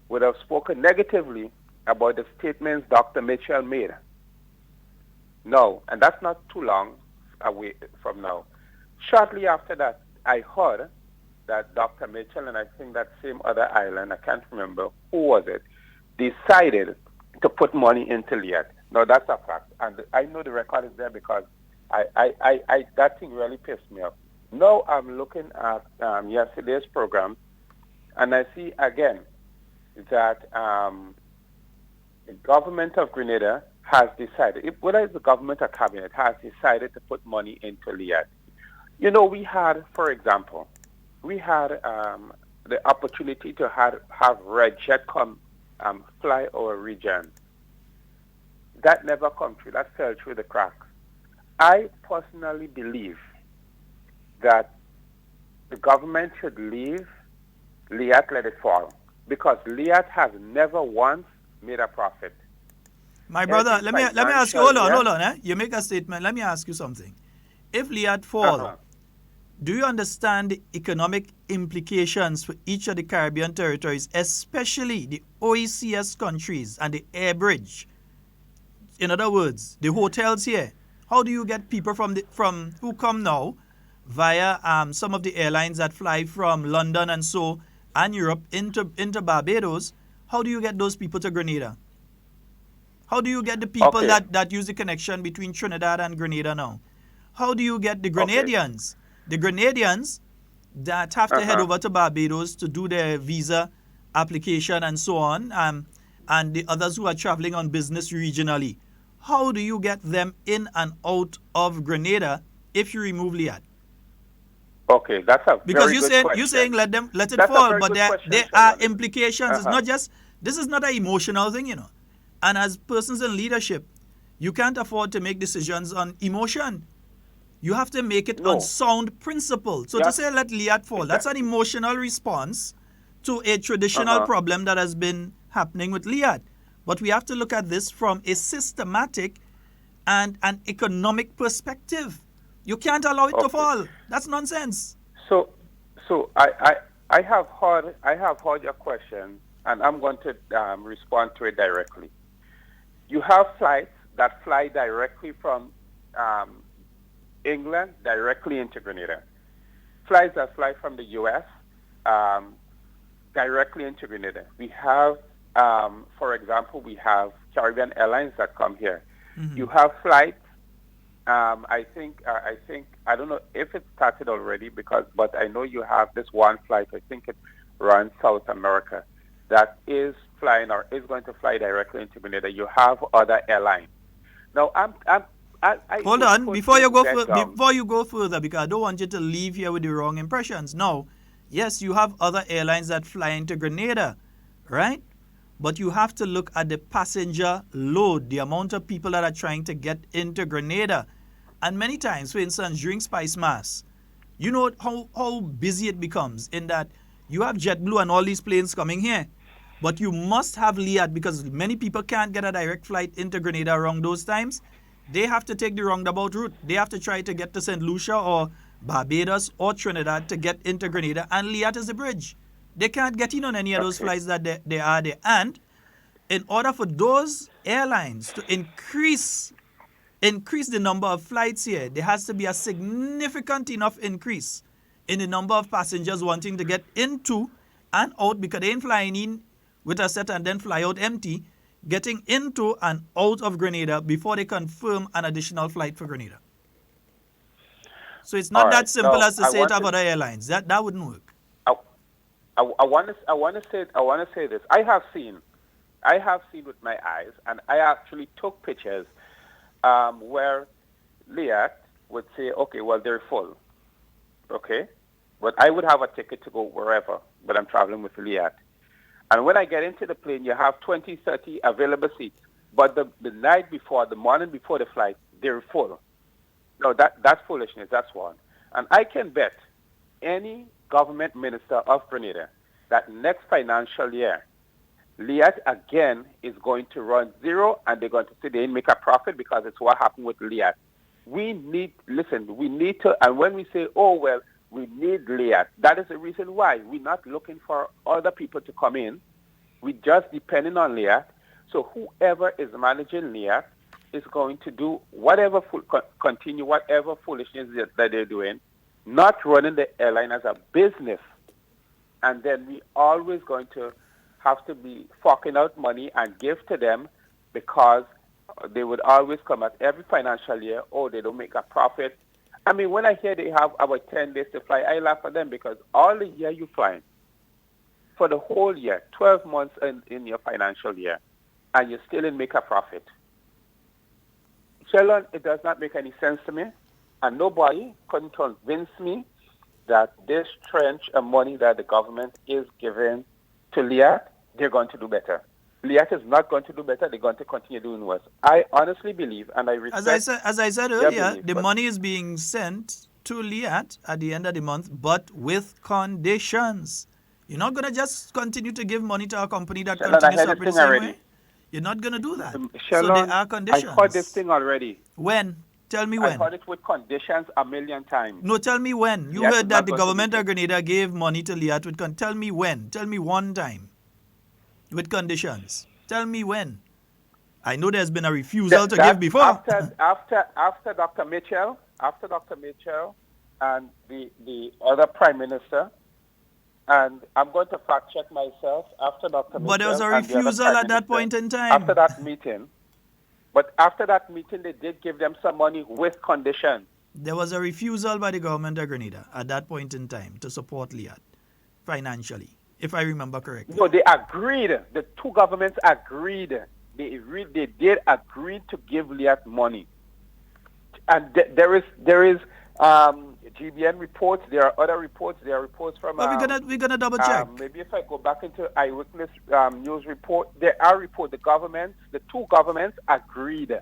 would have spoken negatively about the statements Dr. Mitchell made. No, and that's not too long away from now. Shortly after that, I heard that Dr. Mitchell and I think that same other island, I can't remember who was it, decided to put money into Liat. No, that's a fact. And I know the record is there because that thing really pissed me off. Now I'm looking at yesterday's program and I see again that the government of Grenada has decided, whether it's the government or cabinet, has decided to put money into Liat. You know, we had, for example, the opportunity to have Red Jet come fly our region. That never come true. That fell through the cracks. I personally believe that the government should leave Liat, let it fall, because Liat has never once made a profit.
My brother, let me ask you, hold on. You make a statement. Let me ask you something. If Liat fall, do you understand the economic implications for each of the Caribbean territories, especially the OECS countries and the air bridge? In other words, the hotels here. How do you get people from who come now via some of the airlines that fly from London and Europe into Barbados? How do you get those people to Grenada? How do you get the people that use the connection between Trinidad and Grenada now? How do you get the Grenadians? The Grenadians that have to head over to Barbados to do their visa application and so on, and the others who are traveling on business regionally. How do you get them in and out of Grenada if you remove Liat?
Okay, that's a
because
very good question.
You're saying let it fall, but there are implications. It's not just, this is not an emotional thing, you know. And as persons in leadership, you can't afford to make decisions on emotion. You have to make it on sound principle. So to say let Liat fall, that's an emotional response to a traditional problem that has been happening with Liat. But we have to look at this from a systematic and an economic perspective. You can't allow it to fall. That's nonsense.
So I have heard your question, and I'm going to respond to it directly. You have flights that fly directly from England directly into Grenada. Flights that fly from the U.S. Directly into Grenada. We have, for example, we have Caribbean Airlines that come here. Mm-hmm. You have flights. I think I don't know if it started already but I know you have this one flight. I think it runs South America that is flying or is going to fly directly into Grenada. You have other airlines. Now
hold on before you go further, because I don't want you to leave here with the wrong impressions. No, yes, you have other airlines that fly into Grenada, right? But you have to look at the passenger load, the amount of people that are trying to get into Grenada. And many times, for instance, during Spice Mass, you know how busy it becomes in that you have JetBlue and all these planes coming here. But you must have Liat because many people can't get a direct flight into Grenada around those times. They have to take the roundabout route. They have to try to get to St. Lucia or Barbados or Trinidad to get into Grenada. And Liat is the bridge. They can't get in on any of those flights that they are there. And in order for those airlines to increase the number of flights here, there has to be a significant enough increase in the number of passengers wanting to get into and out, because they ain't flying in with a set and then fly out empty, getting into and out of Grenada before they confirm an additional flight for Grenada. So it's not that simple as to say it about other airlines. That wouldn't work.
I want to say this. I have seen I have seen with my eyes, and I actually took pictures where Liat would say, okay, well, they're full. Okay? But I would have a ticket to go wherever, but I'm traveling with Liat. And when I get into the plane, you have 20, 30 available seats. But the night before, the morning before the flight, they're full. No, that's foolishness. That's one. And I can bet any government minister of Grenada that next financial year, Liat again is going to run zero, and they're going to say they didn't make a profit because it's what happened with Liat. We need to, and when we say, oh, well, we need Liat, that is the reason why. We're not looking for other people to come in. We're just depending on Liat. So whoever is managing Liat is going to do whatever, continue whatever foolishness that they're doing, not running the airline as a business. And then we always going to have to be forking out money and give to them because they would always come at every financial year, oh, they don't make a profit. I mean, when I hear they have about 10 days to fly, I laugh at them because all the year you fly, for the whole year, 12 months in your financial year, and you still didn't make a profit. Sheldon, it does not make any sense to me, and nobody can convince me that this trench of money that the government is giving to Liat, they're going to do better. Liat is not going to do better. They're going to continue doing worse. I honestly believe, and I respect...
As I said earlier, the money is being sent to Liat at the end of the month, but with conditions. You're not going to just continue to give money to a company that
Sheldon,
continues to operate the same
already.
way. You're not going to do that.
Sheldon,
so there are conditions.
I heard this thing already.
When? Tell me when.
I heard it with conditions a million times.
No, tell me when. You heard that the government of Grenada gave money to Liat with conditions. Tell me when. Tell me one time. With conditions. Tell me when. I know there's been a refusal to give before.
After Dr. Mitchell, and the other Prime Minister, and I'm going to fact check myself after Dr. Mitchell.
But there was a refusal at that point in time.
After that meeting. But after that meeting, they did give them some money with conditions.
There was a refusal by the government of Grenada at that point in time to support Liat financially, if I remember correctly.
No, they agreed. The two governments agreed. They did agree to give Liat money. And there is GBN reports. There are other reports. There are reports from...
But we're gonna double check.
Maybe if I go back into eyewitness news report, there are reports. The two governments agreed.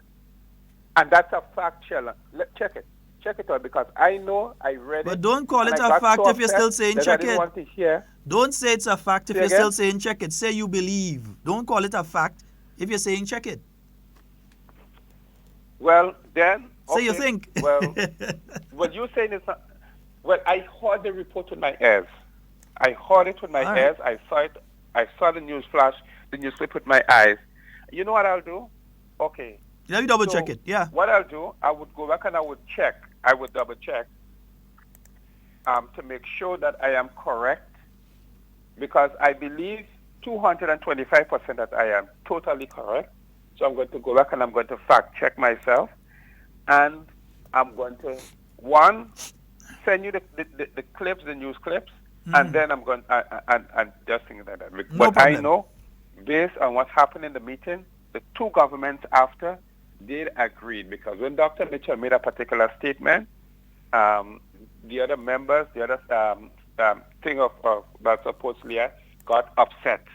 And that's a fact, Sheldon. Check it. Check it out because I know I read it.
But don't call it a fact if you're still saying check it.
Want to hear.
Don't say it's a fact if you're still saying check it. Say you believe. Don't call it a fact if you're saying check it.
Well, then...
So you think?
Well, what you're saying is... Well, I heard the report with my ears. I heard it with my ears. I saw it. I saw the news flash, the news clip with my eyes. You know what I'll do? Okay.
Let me double check it. Yeah.
What I'll do, I would go back and I would check. I would double check to make sure that I am correct, because I believe 225% that I am totally correct. So I'm going to go back and I'm going to fact check myself, and I'm going to send you the clips, the news clips, and then I'm going and just things like that. But I know, based on what happened in the meeting, the two governments after did agree, because when Dr. Mitchell made a particular statement, the other members, the other thing of that supposedly got upset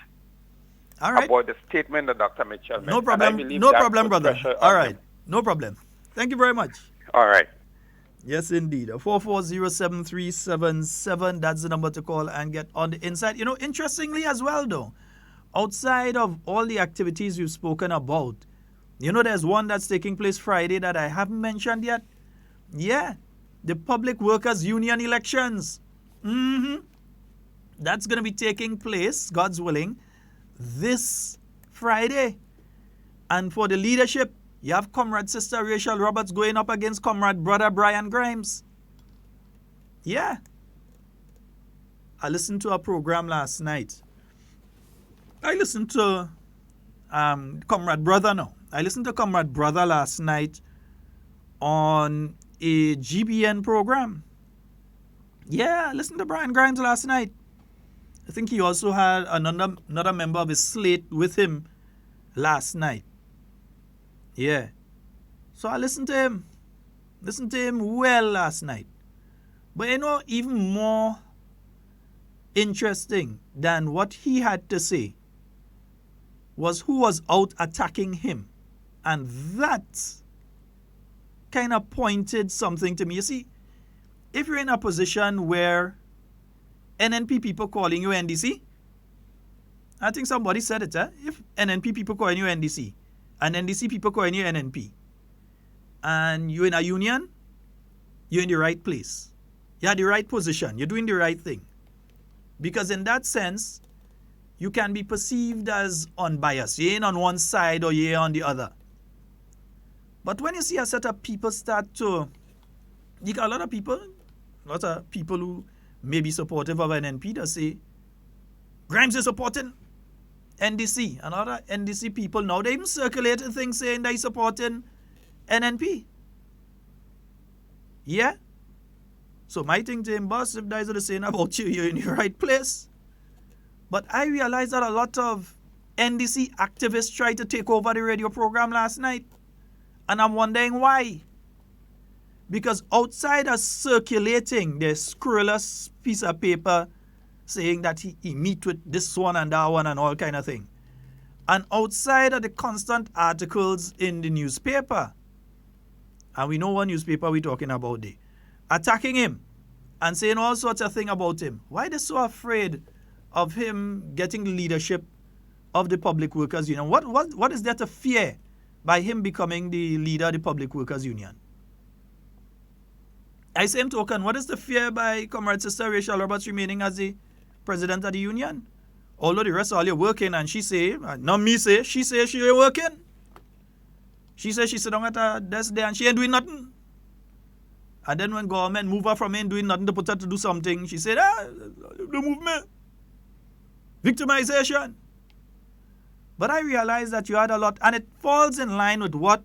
about the statement that Dr. Mitchell made.
No problem. No problem, brother. All right. No problem. Thank you very much.
All right.
Yes, indeed. 4407377. That's the number to call and get on the inside. You know, interestingly as well, though, outside of all the activities you've spoken about, you know, there's one that's taking place Friday that I haven't mentioned yet. Yeah, the Public Workers Union elections. That's going to be taking place, God's willing, this Friday. And for the leadership, you have Comrade Sister Rachel Roberts going up against Comrade Brother Brian Grimes. Yeah. I listened to a program last night. I listened to Comrade Brother now. I listened to Comrade Brother last night on a GBN program. Yeah, I listened to Brian Grimes last night. I think he also had another member of his slate with him last night. Yeah. So I listened to him. Listened to him well last night. But you know, even more interesting than what he had to say was who was out attacking him. And that kind of pointed something to me. You see, if you're in a position where NNP people calling you NDC, I think somebody said it, if NNP people calling you NDC, and NDC people calling you NNP, and you're in a union, you're in the right place. You're at the right position. You're doing the right thing. Because in that sense, you can be perceived as unbiased. You ain't on one side or you're on the other. But when you see a set of people start to, you got a lot of people who may be supportive of NNP that say, Grimes is supporting NDC. And other NDC people now, they even circulated things saying they're supporting NNP. Yeah? So my thing to him, boss, if guys are saying about you, you're in the right place. But I realized that a lot of NDC activists tried to take over the radio program last night. And I'm wondering why. Because outside of circulating the scurrilous piece of paper saying that he meet with this one and that one and all kind of thing. And outside of the constant articles in the newspaper, and we know what newspaper we're talking about there, attacking him and saying all sorts of things about him. Why are they so afraid of him getting leadership of the Public Workers Union? What is there to fear by him becoming the leader of the Public Workers Union? I same token, what is the fear by Comrade Sister Rachel Roberts remaining as the president of the union? Although the rest all you working, and she say, not me say, she say she ain't working. She say she sit down at her desk there and she ain't doing nothing. And then when government move her from ain't doing nothing to put her to do something, she said, the movement. Victimization. But I realized that you had a lot, and it falls in line with what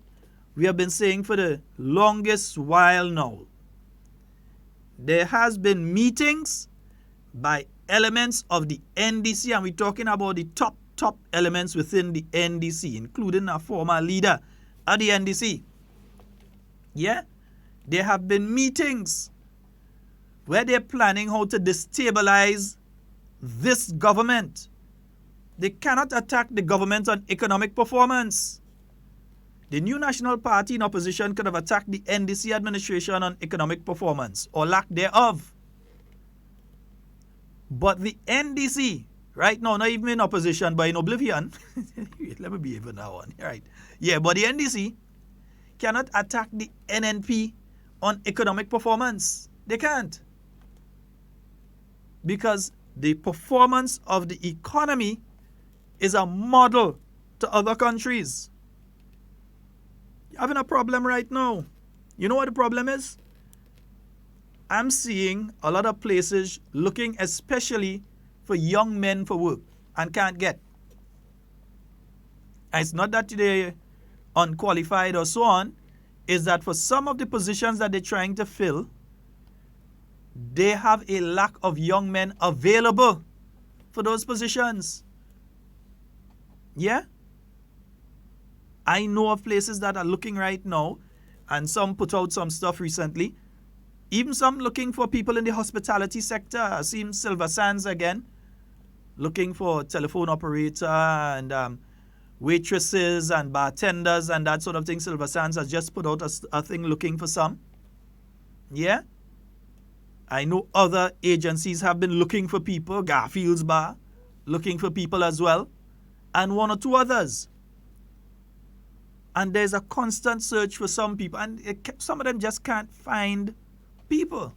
we have been saying for the longest while now. There has been meetings by elements of the NDC, and we're talking about the top elements within the NDC, including a former leader of the NDC. Yeah? There have been meetings where they're planning how to destabilize this government. They cannot attack the government on economic performance. The New National Party in opposition could have attacked the NDC administration on economic performance or lack thereof. But the NDC, right now, not even in opposition, but in oblivion, let me be even that one, right? Yeah, but the NDC cannot attack the NNP on economic performance. They can't. Because the performance of the economy is a model to other countries. You're having a problem right now. You know what the problem is? I'm seeing a lot of places looking especially for young men for work and can't get. And it's not that they're unqualified or so on. It's that for some of the positions that they're trying to fill, they have a lack of young men available for those positions. Yeah? I know of places that are looking right now, and some put out some stuff recently. Even some looking for people in the hospitality sector. I've seen Silver Sands again, looking for telephone operator and waitresses and bartenders and that sort of thing. Silver Sands has just put out a thing looking for some. Yeah? I know other agencies have been looking for people. Garfield's Bar, looking for people as well. And one or two others. And there's a constant search for some people. And some of them just can't find people.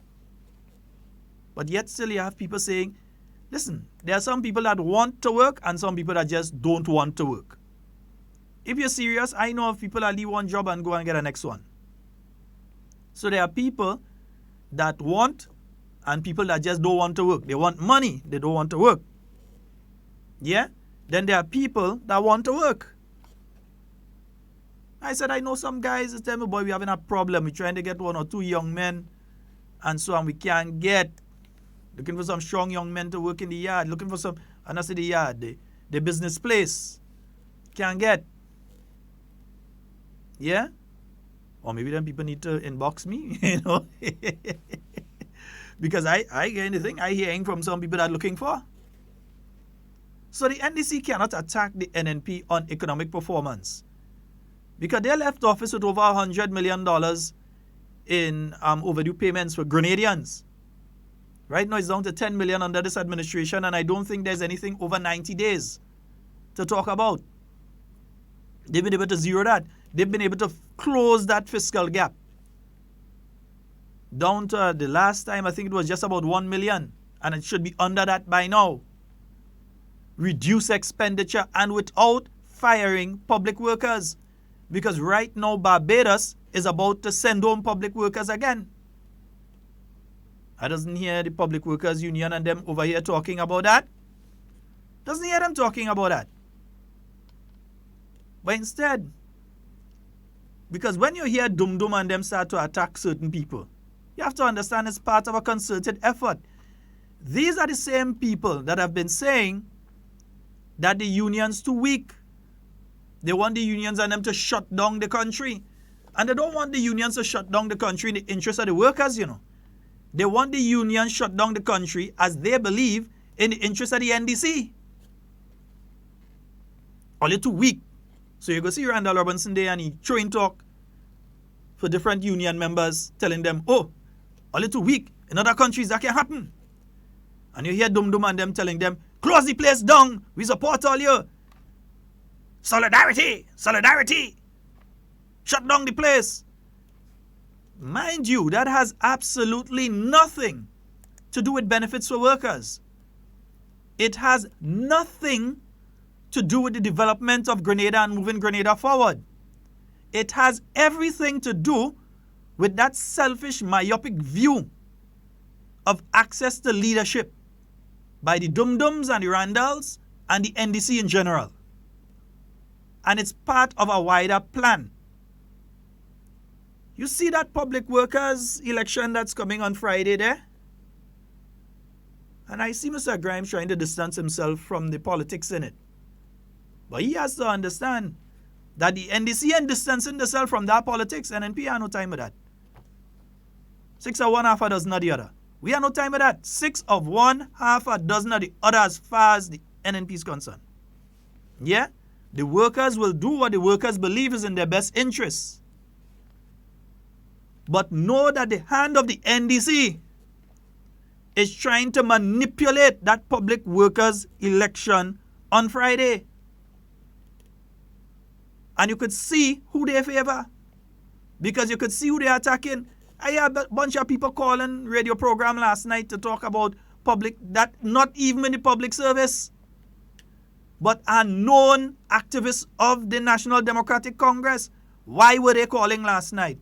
But yet still you have people saying, listen, there are some people that want to work and some people that just don't want to work. If you're serious, I know of people that leave one job and go and get the next one. So there are people that want and people that just don't want to work. They want money, they don't want to work. Yeah? Then there are people that want to work. I said, I know some guys that tell me, boy, we're having a problem. We're trying to get one or two young men and so on. We can't get. Looking for some strong young men to work in the yard. Looking for some, and I say the yard, the business place. can get. Yeah? Or maybe then people need to inbox me, you know. Because I get anything I hearing from some people that are looking for. So the NDC cannot attack the NNP on economic performance. Because they left office with over $100 million in overdue payments for Grenadians. Right now it's down to 10 million under this administration, and I don't think there's anything over 90 days to talk about. They've been able to zero that. They've been able to close that fiscal gap. Down to the last time, I think it was just about 1 million, and it should be under that by now. Reduce expenditure and without firing public workers. Because right now, Barbados is about to send home public workers again. I doesn't hear the Public Workers Union and them over here talking about that. Doesn't hear them talking about that. But instead, because when you hear Dum Dum and them start to attack certain people, you have to understand it's part of a concerted effort. These are the same people that have been saying that the union's too weak. They want the unions and them to shut down the country. And they don't want the unions to shut down the country in the interest of the workers, you know. They want the union shut down the country as they believe in the interest of the NDC. A little weak. So you go see Randall Robinson there and he throwing talk for different union members, telling them, oh, a little weak. In other countries that can happen. And you hear Dum Dum and them telling them, close the place down. We support all you. Solidarity. Solidarity. Shut down the place. Mind you, that has absolutely nothing to do with benefits for workers. It has nothing to do with the development of Grenada and moving Grenada forward. It has everything to do with that selfish, myopic view of access to leadership by the Dum-Dums and the Randalls and the NDC in general. And it's part of a wider plan. You see that public workers election that's coming on Friday there? And I see Mr. Grimes trying to distance himself from the politics in it. But he has to understand that the NDC ain't distancing themselves from that politics, and NP have no time with that. 6 of one, half a dozen of the other. We have no time with that. 6 of one, half a dozen of the other as far as the NNP is concerned. Yeah? The workers will do what the workers believe is in their best interests. But know that the hand of the NDC is trying to manipulate that public workers election on Friday. And you could see who they favor. Because you could see who they're attacking. I had a bunch of people calling radio program last night to talk about public, that not even in the public service, but are known activists of the National Democratic Congress. Why were they calling last night?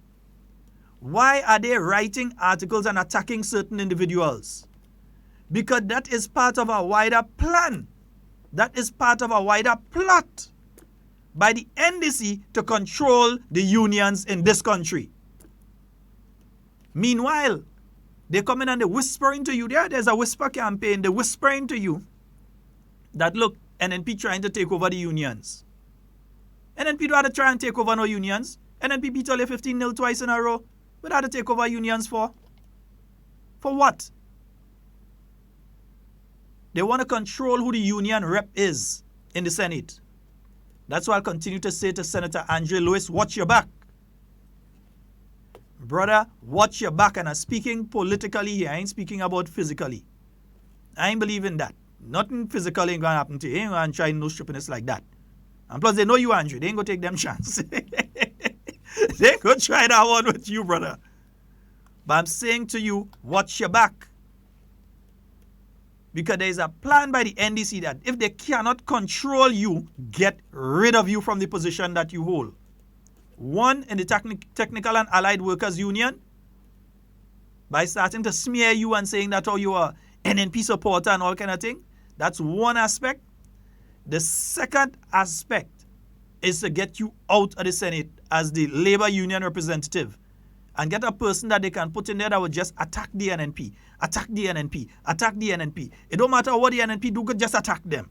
Why are they writing articles and attacking certain individuals? Because that is part of a wider plan. That is part of a wider plot by the NDC to control the unions in this country. Meanwhile, they come in and they're whispering to you. There's a whisper campaign. They're whispering to you that, look, NNP trying to take over the unions. NNP don't have to try and take over no unions. NNP beat only 15-0 twice in a row. What had to take over unions for? For what? They want to control who the union rep is in the Senate. That's why I'll continue to say to Senator Andre Lewis, watch your back. Brother, watch your back. And I'm speaking politically here. I ain't speaking about physically. I ain't believing that. Nothing physically ain't going to happen to you. Ain't going to try no stupidness like that. And plus, they know you, Andre. They ain't going to take them chance. They could try that one with you, brother. But I'm saying to you, watch your back. Because there is a plan by the NDC that if they cannot control you, get rid of you from the position that you hold. One, in the Technical and Allied Workers Union, by starting to smear you and saying that you are NNP supporter and all kind of thing. That's one aspect. The second aspect is to get you out of the Senate as the labor union representative and get a person that they can put in there that will just attack the NNP, attack the NNP, attack the NNP. It don't matter what the NNP do, could just attack them.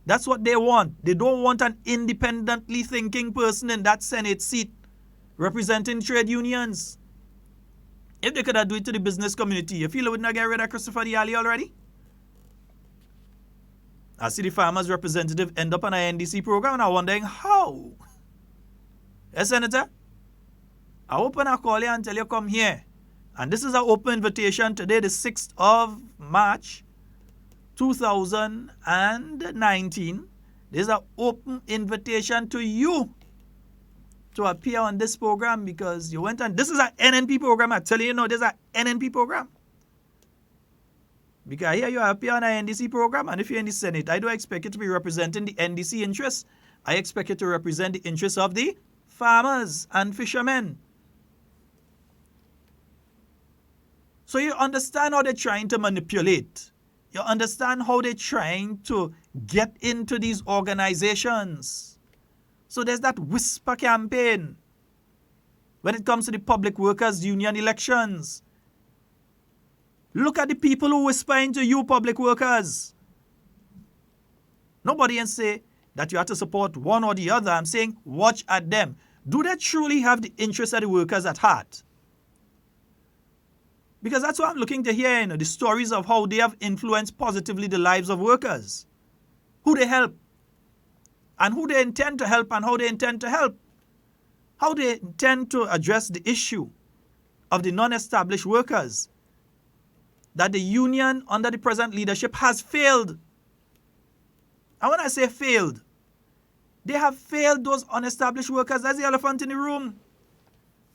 That's what they want. They don't want an independently thinking person in that Senate seat representing trade unions. If they could have do it to the business community, you feel it would not get rid of Christopher Diali already? I see the farmers' representative end up on an NDC program and I'm wondering how. Yes, Senator? I open a call you and tell you come here. And this is an open invitation today, the 6th of March, 2019. There's an open invitation to you to appear on this program because you went on. This is an NNP program. I tell you, there's an NNP program. Because here you appear on an NDC program, and if you're in the Senate, I don't expect you to be representing the NDC interests. I expect you to represent the interests of the farmers and fishermen. So you understand how they're trying to manipulate. You understand how they're trying to get into these organizations. So there's that whisper campaign when it comes to the Public Workers Union elections. Look at the people who whisper into you, public workers. Nobody can say that you have to support one or the other. I'm saying watch at them. Do they truly have the interests of the workers at heart? Because that's what I'm looking to hear, the stories of how they have influenced positively the lives of workers. Who they help. And who they intend to help and how they intend to help. How they intend to address the issue of the non-established workers. That the union under the present leadership has failed. And when I say failed, they have failed those unestablished workers. That's the elephant in the room.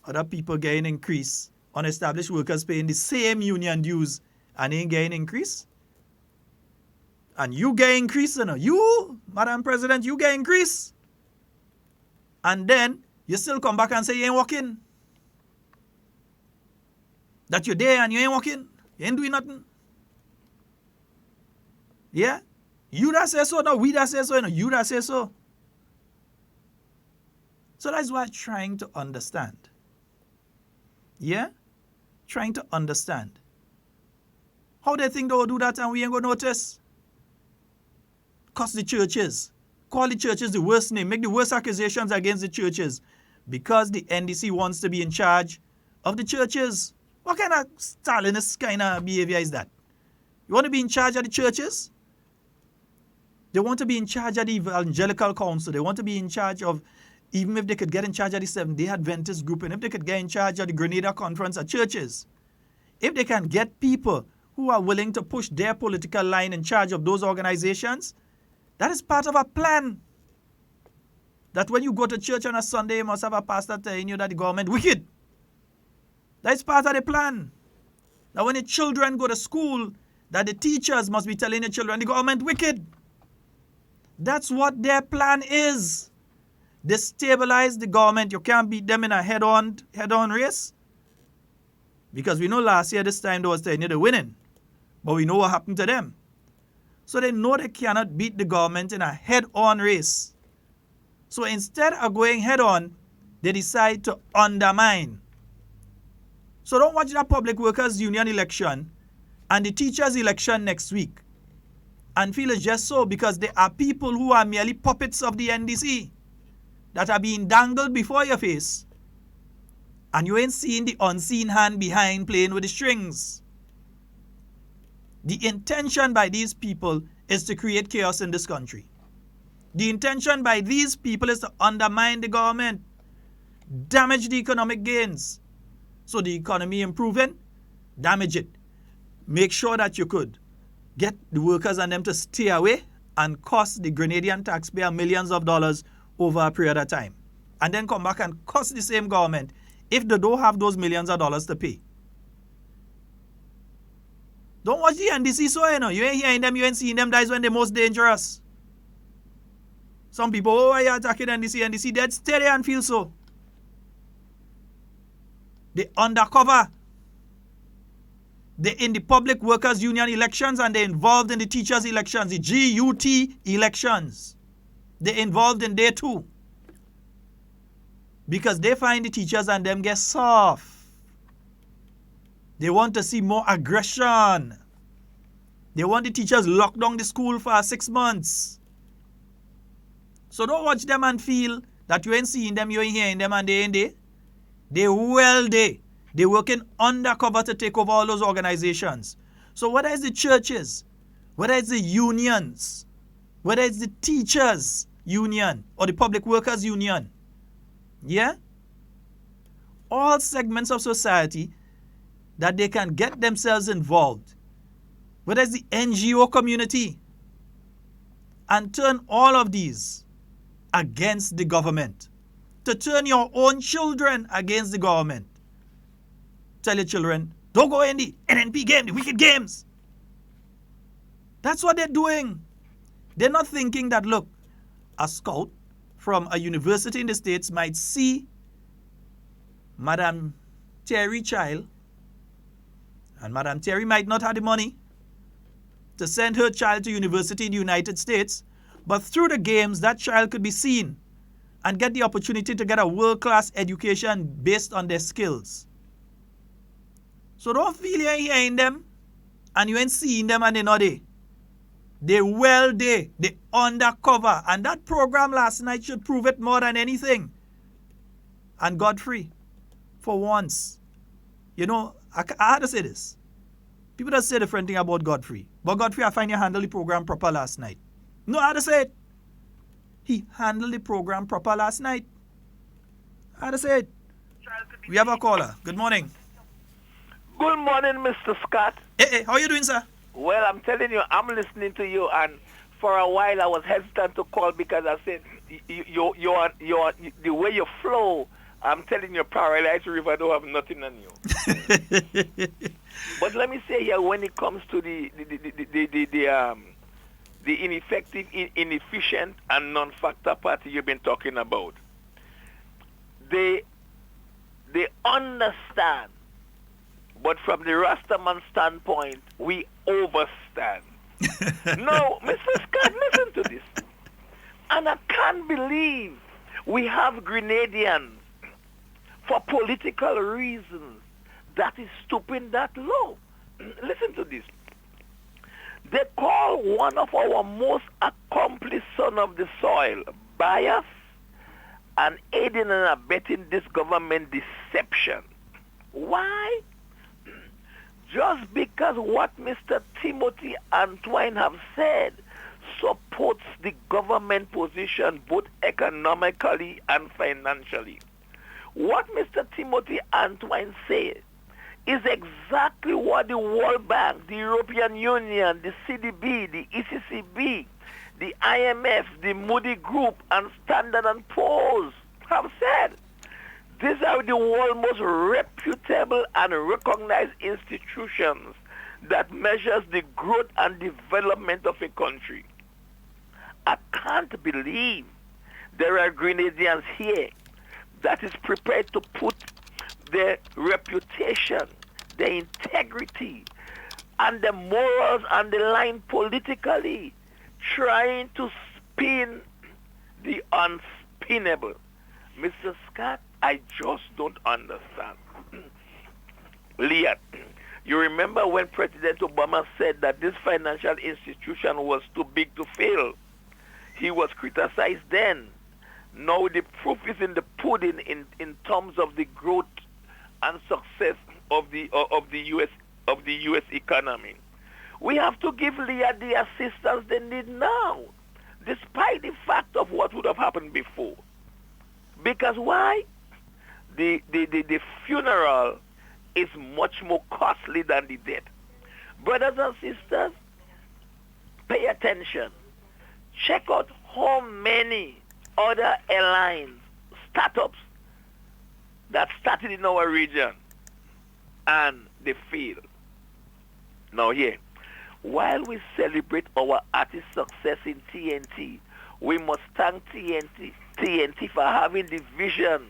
Other people getting increase. Unestablished workers paying the same union dues and ain't getting increase. And you get increase, You, Madam President, you get increase. And then you still come back and say you ain't working. That you're there and you ain't working. You ain't doing nothing. Yeah? You that say so, no, we that say so, you that say so. So that's why I'm trying to understand. Yeah? Trying to understand. How they think they will do that and we ain't going to notice? Cuss the churches. Call the churches the worst name. Make the worst accusations against the churches. Because the NDC wants to be in charge of the churches. What kind of Stalinist kind of behavior is that? You want to be in charge of the churches? They want to be in charge of the Evangelical Council. They want to be in charge of, even if they could get in charge of the Seventh-day Adventist group, and if they could get in charge of the Grenada Conference of Churches, if they can get people who are willing to push their political line in charge of those organizations, that is part of a plan. That when you go to church on a Sunday, you must have a pastor telling you that the government wicked. That is part of the plan. That when the children go to school, that the teachers must be telling the children the government wicked. That's what their plan is. Destabilize the government. You can't beat them in a head-on race. Because we know last year, this time, they was telling you they're winning. But we know what happened to them. So they know they cannot beat the government in a head-on race. So instead of going head-on, they decide to undermine. So don't watch that Public Workers Union election and the teachers' election next week and feel it's just so because there are people who are merely puppets of the NDC that are being dangled before your face and you ain't seeing the unseen hand behind playing with the strings. The intention by these people is to create chaos in this country. The intention by these people is to undermine the government, damage the economic gains. So the economy improving, damage it. Make sure that you could get the workers and them to stay away and cost the Grenadian taxpayer millions of dollars over a period of time. And then come back and cost the same government if they don't have those millions of dollars to pay. Don't watch the NDC so, You ain't hearing them, you ain't seeing them. That is when they're most dangerous. Some people, why are you attacking NDC? NDC dead steady and feel so. They undercover. They're in the Public Workers Union elections and they're involved in the teachers' elections, the GUT elections. They're involved in there too. Because they find the teachers and them get soft. They want to see more aggression. They want the teachers locked down the school for 6 months. So don't watch them and feel that you ain't seeing them, you ain't hearing them, and they ain't there. They well there. They're working undercover to take over all those organizations. So whether it's the churches, whether it's the unions, whether it's the teachers union or the public workers union, yeah? All segments of society that they can get themselves involved, whether it's the NGO community, and turn all of these against the government. To turn your own children against the government. Tell your children, don't go in the NNP game, the wicked games. That's what they're doing. They're not thinking that, look, a scout from a university in the States might see Madam Terry child, and Madam Terry might not have the money to send her child to university in the United States, but through the games, that child could be seen and get the opportunity to get a world-class education based on their skills. So don't feel you ain't hearing them and you ain't seeing them and they're not there. They're well there. They're undercover. And that program last night should prove it more than anything. And Godfrey, for once, you know, I had to say this. People don't say different thing about Godfrey. But Godfrey, I find you handled the program proper last night. No, I had to say it. He handled the program proper last night. I had to say it. We have a caller. Good morning.
Good morning, Mr. Scott.
Hey, how are you doing, sir?
Well, I'm telling you, I'm listening to you, and for a while I was hesitant to call because I said, the way you flow, I'm telling you, Paradise River don't have nothing on you. But let me say here, when it comes to the ineffective, inefficient, and non-factor party you've been talking about, they understand. But from the Rastaman standpoint, we overstand. No, Mr. Scott, listen to this. And I can't believe we have Grenadians for political reasons that is stooping that low. Listen to this. They call one of our most accomplished son of the soil bias and aiding and abetting this government deception. Why? Just because what Mr. Timothy Antoine have said supports the government position both economically and financially. What Mr. Timothy Antoine said is exactly what the World Bank, the European Union, the CDB, the ECCB, the IMF, the Moody Group, and Standard & Poor's have said. These are the world's most reputable and recognized institutions that measures the growth and development of a country. I can't believe there are Grenadians here that is prepared to put their reputation, their integrity, and their morals on the line politically, trying to spin the unspinnable. Mr. Scott, I just don't understand. Leah, you remember when President Obama said that this financial institution was too big to fail? He was criticized then. Now the proof is in the pudding in terms of the growth and success of the US economy. We have to give Leah the assistance they need now, despite the fact of what would have happened before. Because why? The funeral is much more costly than the death. Brothers and sisters, pay attention. Check out how many other airlines, startups that started in our region and they failed. Now here, while we celebrate our artist success in TNT, we must thank TNT for having the vision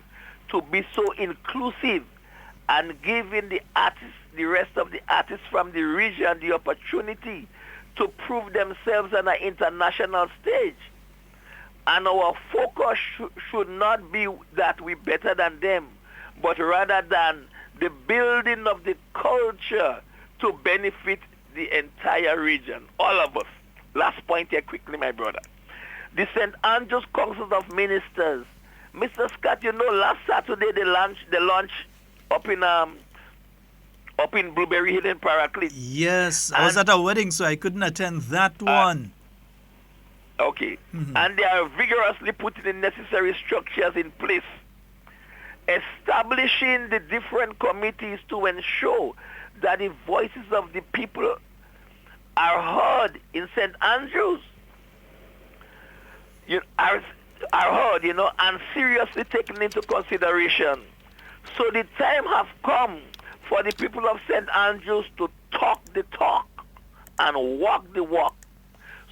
to be so inclusive and giving the artists, the rest of the artists from the region, the opportunity to prove themselves on an international stage. And our focus should not be that we're better than them, but rather than the building of the culture to benefit the entire region, all of us. Last point here quickly, my brother. the St. Andrews Council of Ministers. Mr. Scott, last Saturday they launched up in Blueberry Hill in Paraclete.
Yes, I was at a wedding, so I couldn't attend that one.
Okay. And they are vigorously putting the necessary structures in place, establishing the different committees to ensure that the voices of the people are heard in St. Andrews. Are heard, and seriously taken into consideration. So the time has come for the people of St. Andrews to talk the talk and walk the walk.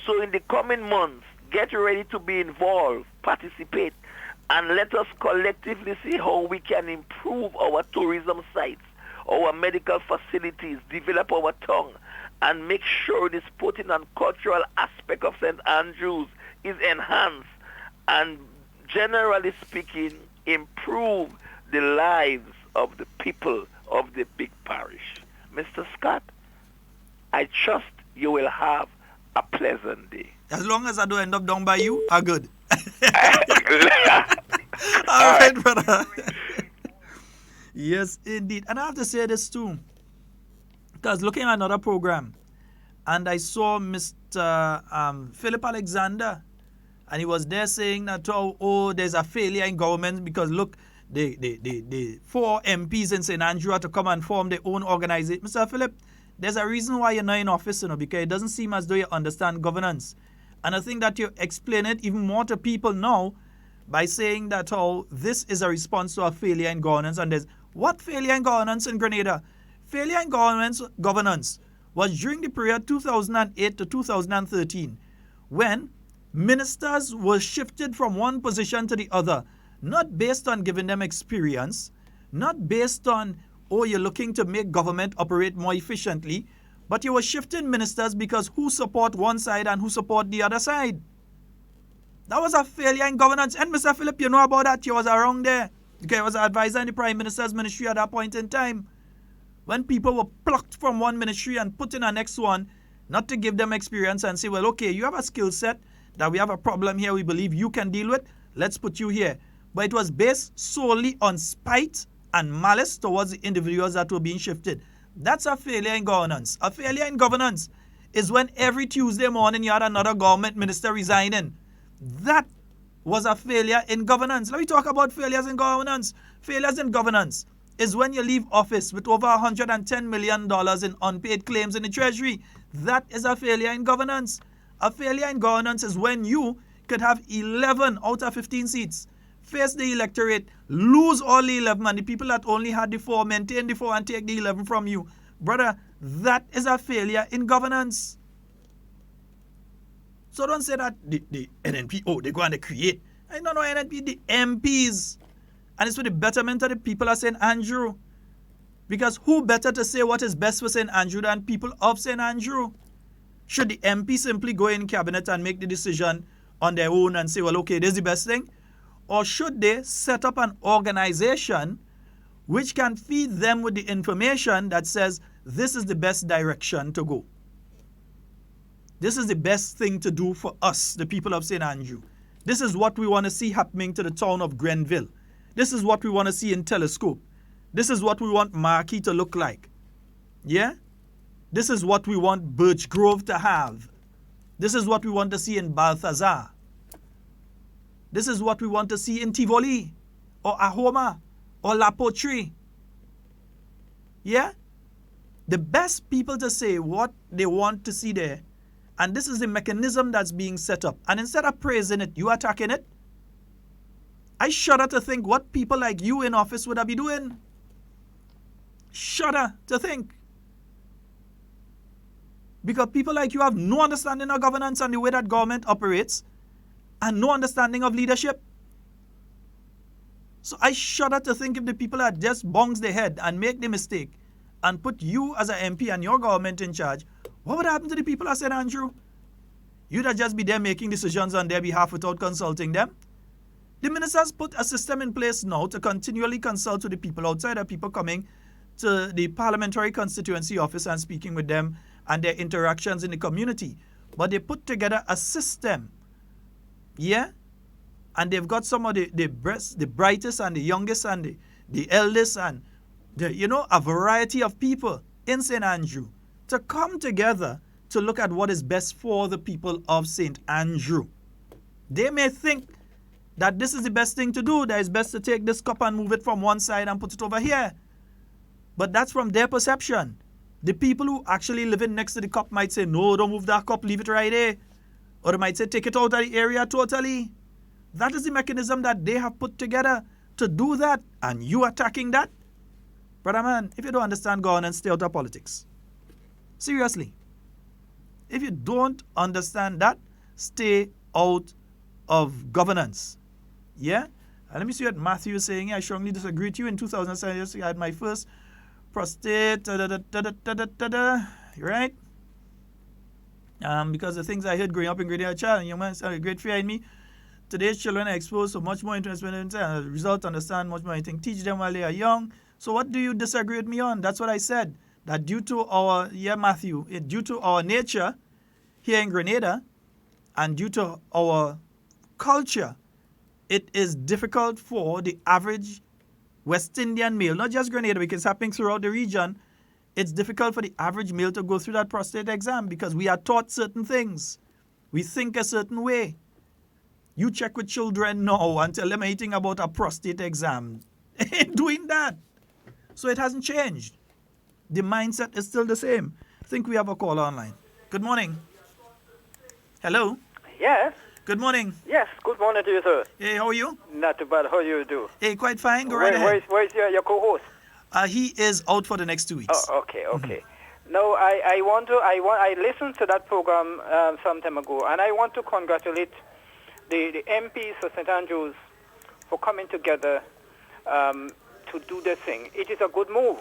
So in the coming months, get ready to be involved, participate, and let us collectively see how we can improve our tourism sites, our medical facilities, develop our tongue, and make sure the sporting and cultural aspect of St. Andrews is enhanced and, generally speaking, improve the lives of the people of the big parish. Mr. Scott, I trust you will have a pleasant day.
As long as I don't end up down by you, I'm good. All right, brother. Yes, indeed. And I have to say this too, because looking at another program, and I saw Mr. Philip Alexander, and he was there saying that, there's a failure in government because, look, the 4 MPs in St. Andrew had to come and form their own organization. Mr. Philip, there's a reason why you're not in office, because it doesn't seem as though you understand governance. And I think that you explain it even more to people now by saying that, this is a response to a failure in governance. And there's what failure in governance in Grenada? Failure in governance was during the period 2008 to 2013, when ministers were shifted from one position to the other, not based on giving them experience, not based on, you're looking to make government operate more efficiently, but you were shifting ministers because who support one side and who support the other side. That was a failure in governance. And Mr. Philip, you know about that. You was around there. You was an advisor in the Prime Minister's ministry at that point in time, when people were plucked from one ministry and put in a next one, not to give them experience and say, well, okay, you have a skill set that we have a problem here we believe you can deal with, let's put you here. But it was based solely on spite and malice towards the individuals that were being shifted. That's a failure in governance. A failure in governance is when every Tuesday morning you had another government minister resigning. That was a failure in governance. Let me talk about failures in governance. Failures in governance is when you leave office with over $110 million in unpaid claims in the Treasury. That is a failure in governance. A failure in governance is when you could have 11 out of 15 seats, face the electorate, lose all the 11, and the people that only had the 4 maintain the 4 and take the 11 from you. Brother, that is a failure in governance. So don't say that the NNP, they're going to create. I don't know NNP, the MPs. And it's for the betterment of the people of St. Andrew. Because who better to say what is best for St. Andrew than people of St. Andrew? Should the MP simply go in cabinet and make the decision on their own and say, well, okay, this is the best thing? Or should they set up an organization which can feed them with the information that says, this is the best direction to go? This is the best thing to do for us, the people of St. Andrew. This is what we want to see happening to the town of Grenville. This is what we want to see in Telescope. This is what we want Marquis to look like. Yeah? This is what we want Birch Grove to have. This is what we want to see in Balthazar. This is what we want to see in Tivoli, or Ahoma, or La Poterie. Yeah? The best people to say what they want to see there. And this is the mechanism that's being set up. And instead of praising it, you attacking it. I shudder to think what people like you in office would have been doing. Shudder to think. Because people like you have no understanding of governance and the way that government operates, and no understanding of leadership. So I shudder to think if the people that just bongs their head and make the mistake and put you as an MP and your government in charge, what would happen to the people of St. Andrew? You'd have just be there making decisions on their behalf without consulting them. The ministers put a system in place now to continually consult with the people outside, of people coming to the parliamentary constituency office and speaking with them and their interactions in the community. But they put together a system, Yeah? And they've got some of the brightest and the youngest and the eldest and, a variety of people in St. Andrew to come together to look at what is best for the people of St. Andrew. They may think that this is the best thing to do, that it's best to take this cup and move it from one side and put it over here. But that's from their perception. The people who actually live in next to the cup might say, no, don't move that cup, leave it right there. Or they might say, take it out of the area totally. That is the mechanism that they have put together to do that. And you attacking that? Brother man, if you don't understand governance, stay out of politics. Seriously. If you don't understand that, stay out of governance. Yeah? And let me see what Matthew is saying. I strongly disagree with you. In 2007, I had my first prostate. Right? Because the things I heard growing up in Grenada, child and young man started great fear in me. Today's children are exposed to much more interest and as a result understand much more. I think teach them while they are young. So what do you disagree with me on? That's what I said. That due to our, due to our nature here in Grenada and due to our culture, it is difficult for the average West Indian male, not just Grenada, because it's happening throughout the region. It's difficult for the average male to go through that prostate exam because we are taught certain things. We think a certain way. You check with children now and tell them anything about a prostate exam. Ain't doing that. So it hasn't changed. The mindset is still the same. I think we have a caller online. Good morning. Hello?
Yes.
Good morning.
Yes, good morning to you, sir.
Hey, how are you?
Not too bad. How do you do?
Hey, quite fine. Go right ahead.
Where's your co-host?
He is out for the next 2 weeks.
Oh, okay. No, I listened to that program some time ago, and I want to congratulate the MPs for St. Andrews for coming together to do this thing. It is a good move.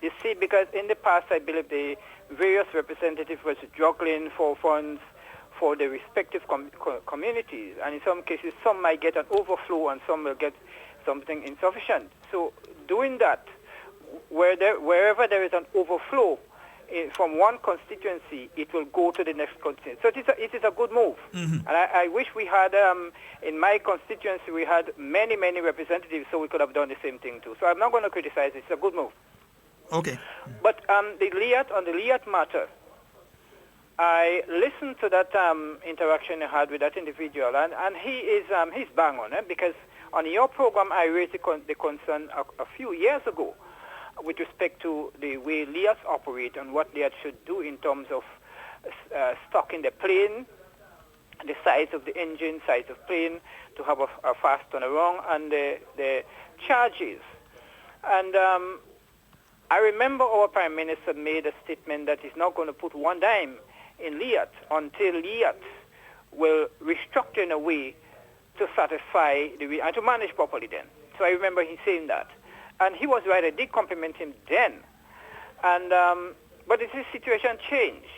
You see, because in the past, I believe the various representatives were juggling for funds for the respective communities, and in some cases, some might get an overflow and some will get something insufficient. So doing that, wherever there is an overflow from one constituency, it will go to the next constituency. So it is a good move. Mm-hmm. And I wish we had, in my constituency, we had many, many representatives so we could have done the same thing too. So I'm not going to criticize it. It's a good move.
Okay. But
on the Liat matter, I listened to that interaction I had with that individual, and he's bang on, because on your program I raised the concern a few years ago with respect to the way Liats operate and what Liats should do in terms of stocking the plane, the size of the engine, size of plane, to have a fast turnaround, and the charges. And I remember our Prime Minister made a statement that he's not going to put one dime in Liat until Liat will restructure in a way to satisfy and to manage properly then. So I remember him saying that. And he was right. I did compliment him then. And but this situation changed.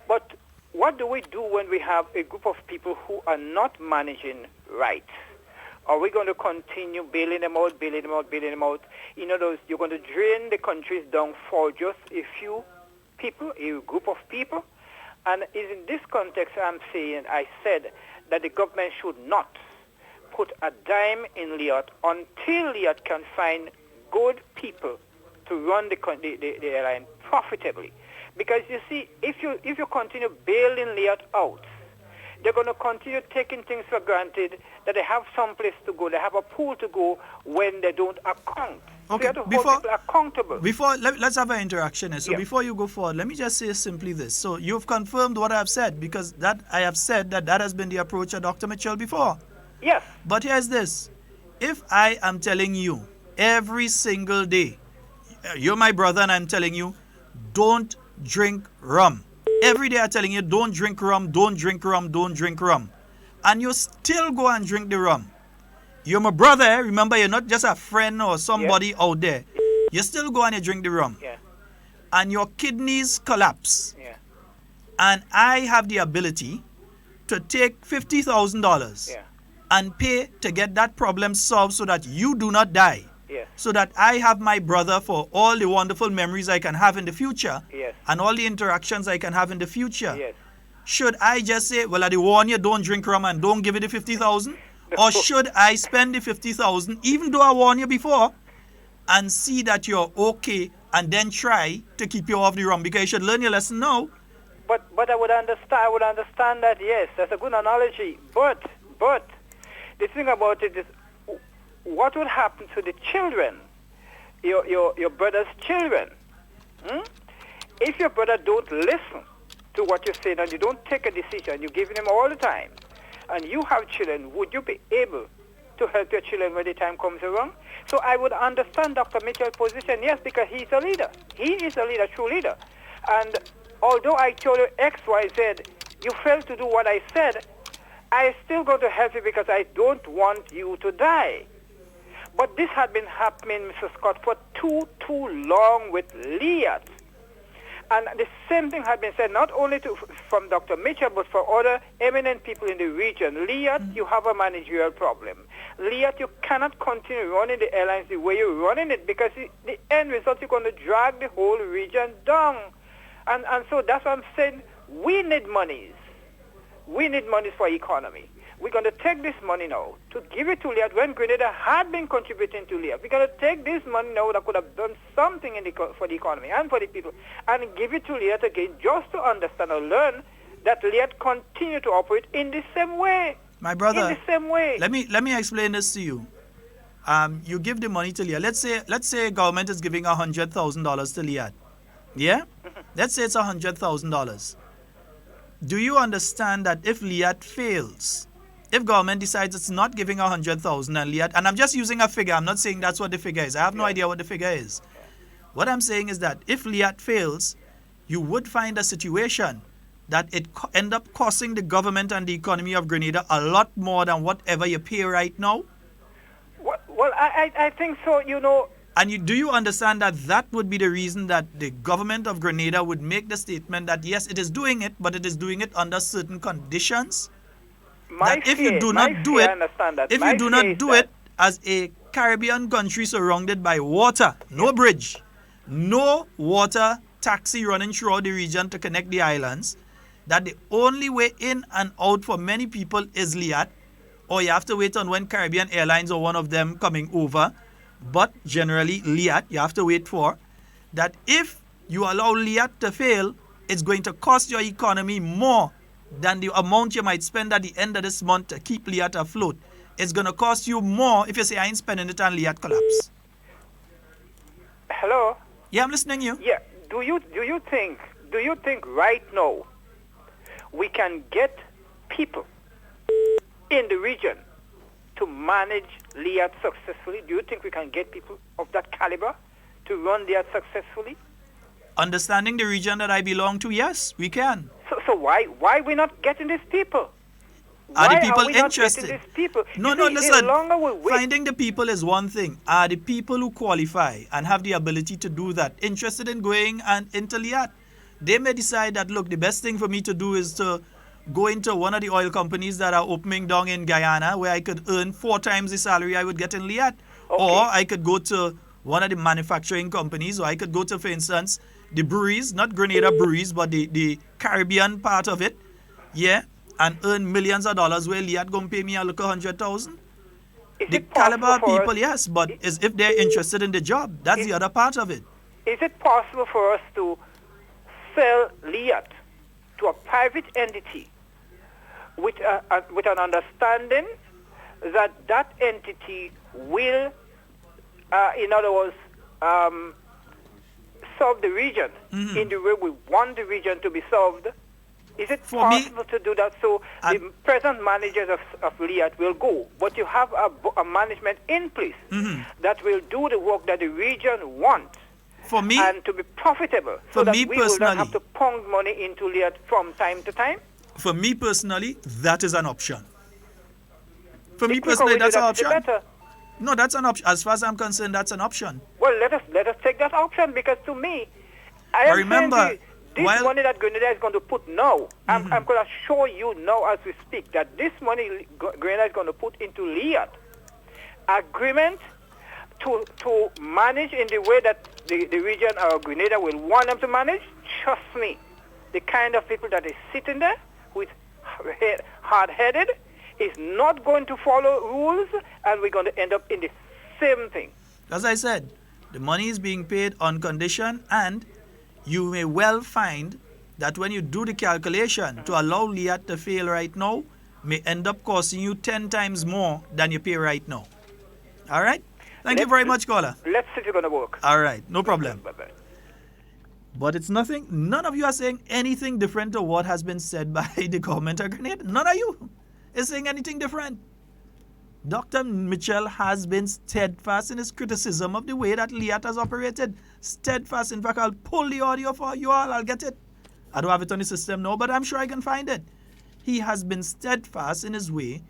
But what do we do when we have a group of people who are not managing right? Are we going to continue bailing them out? In other words, you're going to drain the countries down for just a few people, a group of people? And in this context, I said that the government should not put a dime in Liat until Liat can find good people to run the airline profitably. Because you see, if you continue bailing Liat out, they're going to continue taking things for granted that they have some place to go, they have a pool to go when they don't account.
Okay,
so you have to hold people accountable.
Let's have an interaction. So before you go forward, let me just say simply this. So you've confirmed what I've said, because that I have said that has been the approach of Dr. Mitchell before.
Yes.
But here's this. If I am telling you every single day, you're my brother and I'm telling you, don't drink rum. Every day I'm telling you, don't drink rum, don't drink rum, don't drink rum. And you still go and drink the rum. You're my brother, remember, you're not just a friend or somebody out there. You still go and you drink the rum.
Yeah.
And your kidneys collapse.
Yeah.
And I have the ability to take $50,000 and pay to get that problem solved so that you do not die.
Yes.
So that I have my brother for all the wonderful memories I can have in the future.
Yes.
And all the interactions I can have in the future.
Yes.
should I just say, well, I warn you, don't drink rum and don't give it the 50,000? Or should I spend the 50,000, even though I warned you before, and see that you're okay, and then try to keep you off the rum? Because you should learn your lesson now.
But I would understand that, yes, that's a good analogy. But the thing about it is, what would happen to the children, your brother's children? If your brother don't listen to what you're saying and you don't take a decision, you're giving him all the time, and you have children, would you be able to help your children when the time comes around? So I would understand Dr. Mitchell's position, yes, because he's a leader. He is a leader, true leader. And although I told you X, Y, Z, you failed to do what I said, I'm still going to help you because I don't want you to die. But this had been happening, Mr. Scott, for too long with Liat. And the same thing had been said not only from Dr. Mitchell, but for other eminent people in the region. Liat, you have a managerial problem. Liat, you cannot continue running the airlines the way you're running it, because the end result, you're going to drag the whole region down. And so that's what I'm saying. We need monies. We need monies for economy. We're going to take this money now to give it to Liat when Grenada had been contributing to Liat. We're going to take this money now that could have done something for the economy and for the people and give it to Liat again, just to understand or learn that Liat continue to operate in the same way.
My brother,
in the same way.
Let me explain this to you. You give the money to Liat. Let's say government is giving $100,000 to Liat. Yeah? Let's say it's $100,000. Do you understand that if Liat fails, if government decides it's not giving 100,000 and Liat, and I'm just using a figure, I'm not saying that's what the figure is. I have no idea what the figure is. What I'm saying is that if Liat fails, you would find a situation that it end up costing the government and the economy of Grenada a lot more than whatever you pay right now.
Well, I think so, you know.
And do you understand that that would be the reason that the government of Grenada would make the statement that yes, it is doing it, but it is doing it under certain conditions? If you do not do it as a Caribbean country surrounded by water, no bridge, no water taxi running throughout the region to connect the islands, that the only way in and out for many people is Liat, or you have to wait on when Caribbean Airlines or one of them coming over, but generally Liat you have to wait for, that if you allow Liat to fail, it's going to cost your economy more than the amount you might spend at the end of this month to keep Liat afloat. It's going to cost you more if you say, I ain't spending it and Liat collapse.
Hello?
Yeah, I'm listening to you.
Yeah. Do you think right now we can get people in the region to manage Liat successfully? Do you think we can get people of that caliber to run Liat successfully?
Understanding the region that I belong to, yes, we can.
So why we not getting these people?
Are
Why
the people
are we not
interested?
getting these people?
No,
You see,
listen.
the longer we wait,
Finding the people is one thing. Are the people who qualify and have the ability to do that interested in going and into Liat? They may decide that, look, the best thing for me to do is to go into one of the oil companies that are opening down in Guyana, where I could earn 4 times the salary I would get in Liat.
Okay.
Or I could go to one of the manufacturing companies, or I could go to, for instance, the breweries, not Grenada breweries, but the Caribbean part of it, yeah, and earn millions of dollars where Liat going to pay me a look 100,000. The caliber of people, yes, but is if they're interested in the job. That's the other part of it.
Is it possible for us to sell Liat to a private entity with an understanding that that entity will, in other words, solve the region in the way we want the region to be solved? Is it possible to do that? So the present managers of Liat will go, but you have a management in place that will do the work that the region wants.
For me,
and to be profitable, so that we will not have to pound money into Liat from time to time.
For me personally, that is an option. For me personally, that's an option. No, that's an option. As far as I'm concerned, that's an option.
Well, let us take that option, because to me, I am
remember,
this money that Grenada is going to put now, I'm going to show you now as we speak that this money Grenada is going to put into Liat, agreement to manage in the way that the region or Grenada will want them to manage. Trust me, the kind of people that is sitting there who is hard-headed, is not going to follow rules, and we're going to end up in the same thing.
As I said, the money is being paid on condition, and you may well find that when you do the calculation to allow Liat to fail right now, may end up costing you 10 times more than you pay right now. All right? Thank you very much, caller.
Let's see if it's going to work.
All right, no problem.
Bye-bye.
But it's nothing, none of you are saying anything different to what has been said by the government of Grenada. None of you is saying anything different. Dr. Mitchell has been steadfast in his criticism of the way that Liat has operated. Steadfast. In fact, I'll pull the audio for you all. I'll get it. I don't have it on the system now, but I'm sure I can find it. He has been steadfast in his way,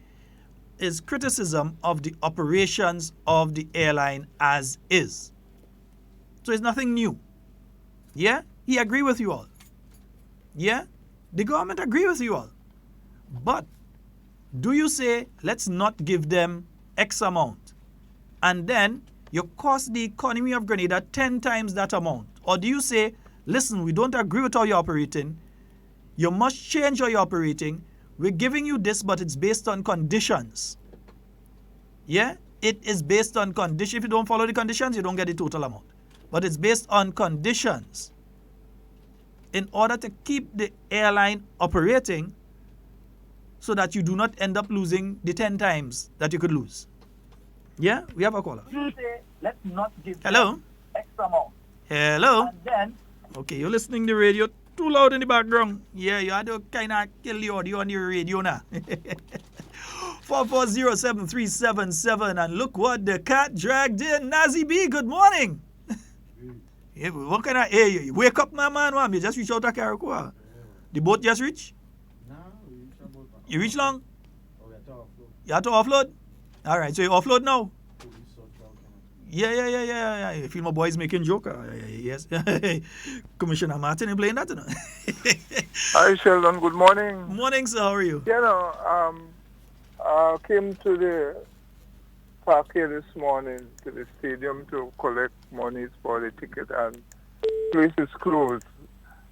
his criticism of the operations of the airline as is. So it's nothing new. Yeah? He agree with you all. Yeah? The government agree with you all. But do you say, let's not give them X amount, and then you cost the economy of Grenada 10 times that amount? Or do you say, listen, we don't agree with how you're operating. You must change how you're operating. We're giving you this, but it's based on conditions. Yeah? It is based on conditions. If you don't follow the conditions, you don't get the total amount. But it's based on conditions. In order to keep the airline operating, so that you do not end up losing the 10 times that you could lose. Yeah? We have a caller.
You say, let's not give
Hello?
X amount.
Hello?
And then,
okay, you're listening to the radio too loud in the background. Yeah, you had to kind of kill the audio on your radio now. 440-7377, and look what the cat dragged in. Nazi B, good morning. Yeah, what kind of air you? Wake up, my man. You just reach out to Carriacou. The boat just reach? You reach long? You have to offload? All right, so you offload now? Yeah. You feel my boys making joke? Yes. Commissioner Martin, you playing that? You know?
Hi, Sheldon. Good morning.
Morning, sir. How are you?
You know, I came to the park here this morning to the stadium to collect monies for the ticket, and the place is closed.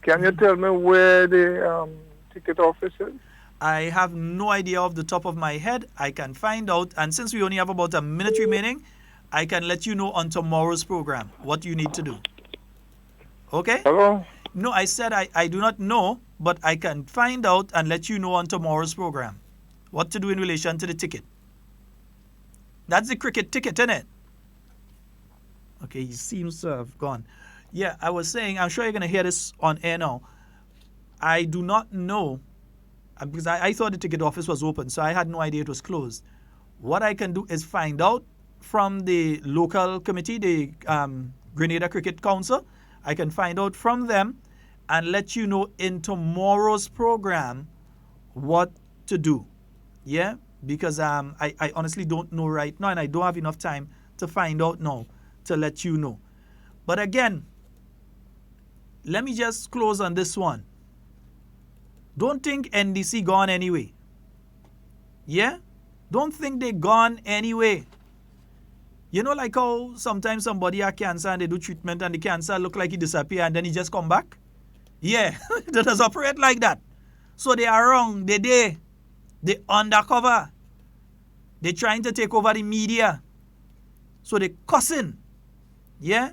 Can you tell me where the ticket office is?
I have no idea off the top of my head. I can find out, and since we only have about a minute remaining, I can let you know on tomorrow's program what you need to do. Okay?
Hello?
No, I said I do not know, but I can find out and let you know on tomorrow's program what to do in relation to the ticket. That's the cricket ticket, isn't it? Okay, he seems to have gone. Yeah, I was saying, I'm sure you're going to hear this on air now. I do not know, because I thought the ticket office was open, so I had no idea it was closed. What I can do is find out from the local committee, the Grenada Cricket Council. I can find out from them and let you know in tomorrow's program what to do. Yeah? Because I honestly don't know right now, and I don't have enough time to find out now to let you know. But again, let me just close on this one. Don't think NDC gone anyway. Yeah? Don't think they gone anyway. You know, like how sometimes somebody has cancer and they do treatment and the cancer look like it disappear and then he just come back? Yeah, that does operate like that. So they are wrong. They undercover. They trying to take over the media. So they cussing. Yeah?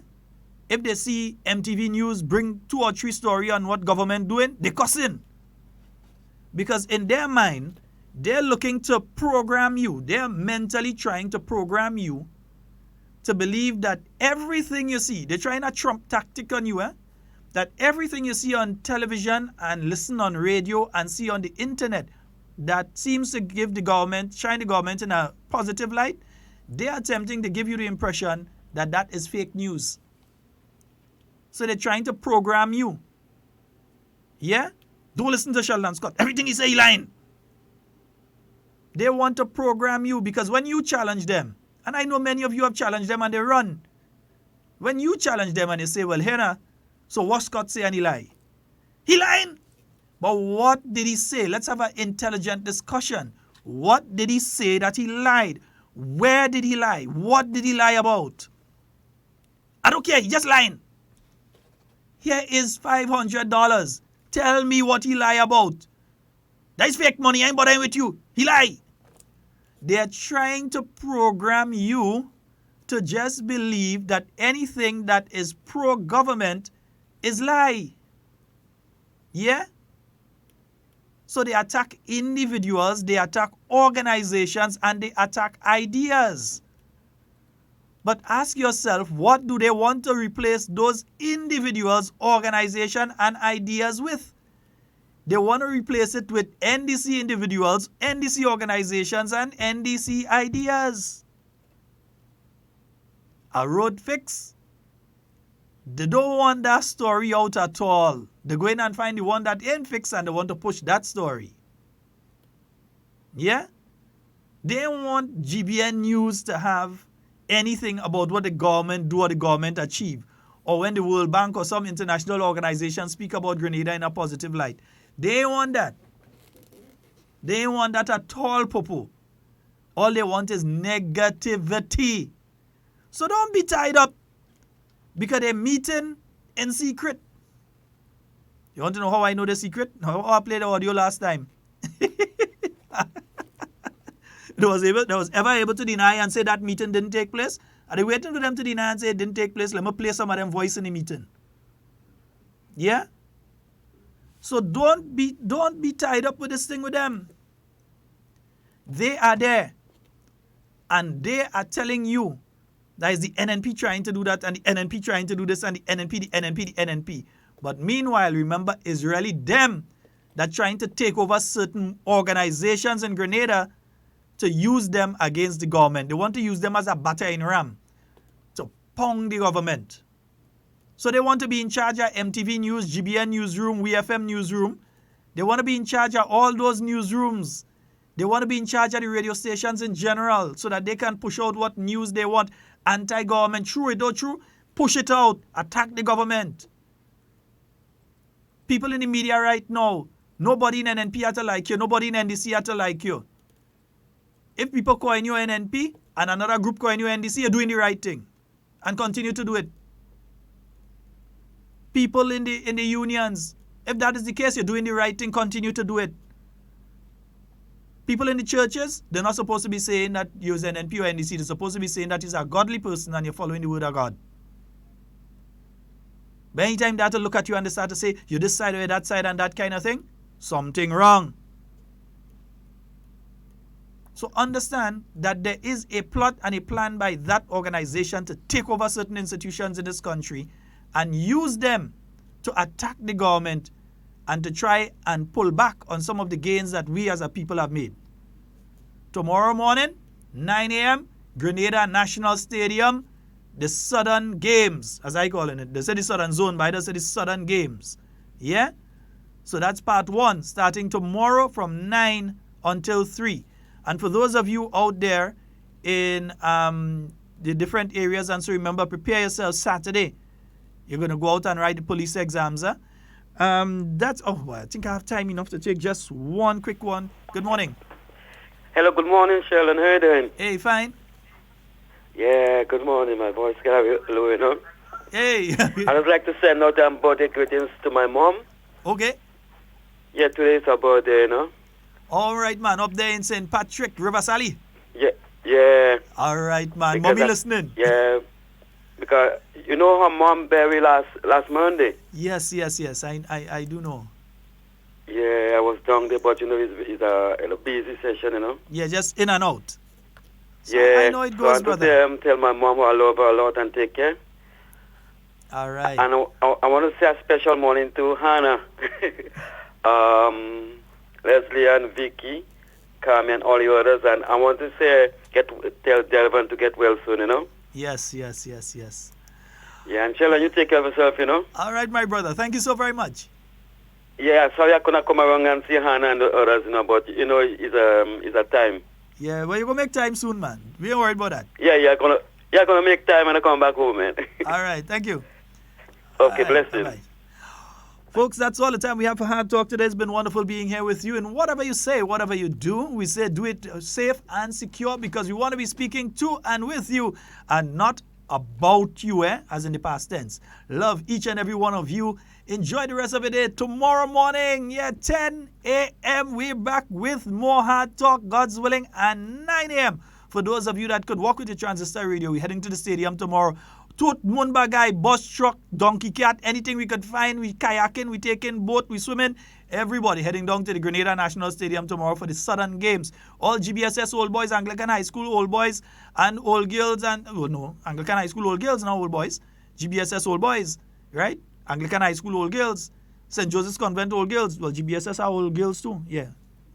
If they see MTV News bring 2 or 3 stories on what government doing, they cussing. Because in their mind, they're looking to program you. They're mentally trying to program you to believe that everything you see, they're trying a Trump tactic on you, that everything you see on television and listen on radio and see on the internet that seems to give the government, shine the government in a positive light, they are attempting to give you the impression that that is fake news. So they're trying to program you. Yeah? Don't listen to Sheldon Scott. Everything he say, he lying. They want to program you because when you challenge them, and I know many of you have challenged them and they run. When you challenge them and they say, well, here, so what Scott say and he lie? He lying. But what did he say? Let's have an intelligent discussion. What did he say that he lied? Where did he lie? What did he lie about? I don't care. He just lying. Here is $500. Tell me what he lied about. That's fake money. I ain't bothering with you. He lie. They're trying to program you to just believe that anything that is pro-government is lie. Yeah? So they attack individuals, they attack organizations, and they attack ideas. But ask yourself, what do they want to replace those individuals, organizations, and ideas with? They want to replace it with NDC individuals, NDC organizations, and NDC ideas. A road fix? They don't want that story out at all. They go in and find the one that ain't fixed and they want to push that story. Yeah? They don't want GBN News to have anything about what the government do or the government achieve. Or when the World Bank or some international organization speak about Grenada in a positive light. They don't want that. They don't want that at all, Popo. All they want is negativity. So don't be tied up because they're meeting in secret. You want to know how I know the secret? How I played the audio last time. They was ever able to deny and say that meeting didn't take place? Are they waiting for them to deny and say it didn't take place? Let me play some of them voice in the meeting. Yeah? So don't be tied up with this thing with them. They are there. And they are telling you that is the NNP trying to do that and the NNP trying to do this and the NNP. But meanwhile, remember, it's really them that trying to take over certain organizations in Grenada to use them against the government. They want to use them as a battering ram to pound the government. So they want to be in charge of MTV News, GBN Newsroom, WeiFM Newsroom. They want to be in charge of all those newsrooms. They want to be in charge of the radio stations in general so that they can push out what news they want. Anti-government, true it or true, push it out, attack the government. People in the media right now, nobody in NNP had to like you, nobody in NDC had to like you. If people calling you NNP and another group calling you NDC, you're doing the right thing and continue to do it. People in the unions, if that is the case, you're doing the right thing, continue to do it. People in the churches, they're not supposed to be saying that you're NNP or NDC. They're supposed to be saying that you're a godly person and you're following the word of God. But anytime they have to look at you and they start to say, you're this side or that side and that kind of thing, something wrong. So understand that there is a plot and a plan by that organization to take over certain institutions in this country and use them to attack the government and to try and pull back on some of the gains that we as a people have made. Tomorrow morning, 9 a.m., Grenada National Stadium, the Southern Games, as I call it. They say the Southern Zone, but I don't say the Southern Games. Yeah? So that's part one, starting tomorrow from 9 until 3. And for those of you out there in the different areas, and so remember, prepare yourself Saturday. You're going to go out and write the police exams. I think I have time enough to take just one quick one. Good morning.
Hello, good morning, Sheldon. How are you doing?
Hey, fine.
Yeah, good morning. My voice kind of low, you know.
Hey.
I would like to send out birthday greetings to my mom.
Okay.
Yeah, today is her birthday, you know.
All right, man. Up there in St. Patrick, River Sally.
Yeah.
All right, man.
Because
Mommy listening.
Yeah. Because you know her mom buried last Monday.
Yes. I do know.
Yeah, I was down there, but you know, it's a busy session, you know.
Yeah, just in and out. So
yeah,
I know it goes,
so
brother.
Tell my mom I love her a lot and take care.
All right.
And I want to say a special morning to Hannah, Leslie and Vicky, Carmen, and all the others. And I want to say, tell Delvin to get well soon, you know.
Yes.
Yeah, and Sheldon, you take care of yourself, you know.
All right, my brother. Thank you so very much.
Yeah, sorry I couldn't come around and see Hannah and the others, you know, but, you know, it's a time.
Yeah, well, you're going to make time soon, man. We ain't worried about that.
Yeah, you're gonna make time and come back home, man.
All right, thank you.
Okay, blessings.
Bye-bye. Folks, that's all the time we have for Hard Talk today. It's been wonderful being here with you. And whatever you say, whatever you do, we say do it safe and secure because we want to be speaking to and with you and not about you, as in the past tense. Love each and every one of you. Enjoy the rest of the day. Tomorrow morning, 10 a.m., we're back with more Hard Talk, God's willing, and 9 a.m. For those of you that could walk with your transistor radio, we're heading to the stadium tomorrow. Toot, Munbagai, bus, truck, donkey cat, anything we could find. We kayaking, we taking boat, we swimming. Everybody heading down to the Grenada National Stadium tomorrow for the Southern Games. All GBSS old boys, Anglican High School old boys, and old girls, and, Anglican High School old girls, now old boys. GBSS old boys, right? Anglican High School old girls. St. Joseph's Convent old girls. Well, GBSS are old girls too. Yeah,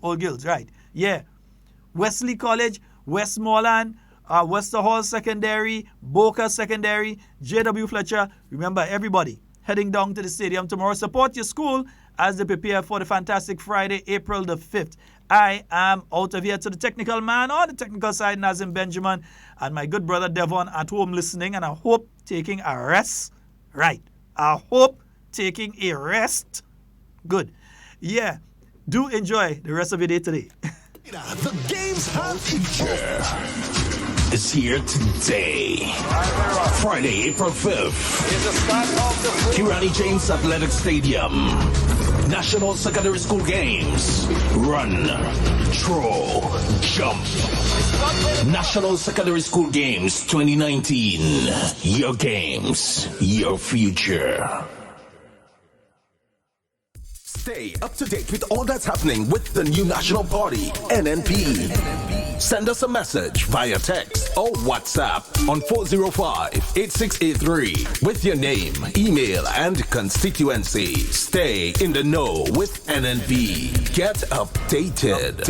old girls, right. Yeah. Wesley College, Westmoreland, Wester Hall Secondary, Boca Secondary, J.W. Fletcher. Remember, everybody heading down to the stadium tomorrow. Support your school as they prepare for the fantastic Friday, April the 5th. I am out of here. To the technical man on the technical side, Nazim Benjamin, and my good brother Devon at home listening, and I hope taking a rest. Right. I hope taking a rest. Good. Yeah. Do enjoy the rest of your day today.
The games have future is here today. Friday, April 5th. Kirani James Athletic Stadium. National Secondary School Games. Run, throw, jump. National Secondary School Games 2019. Your games, your future.
Stay up to date with all that's happening with the new national party, NNP. Send us a message via text or WhatsApp on 405-8683 with your name, email, and constituency. Stay in the know with NNP. Get updated.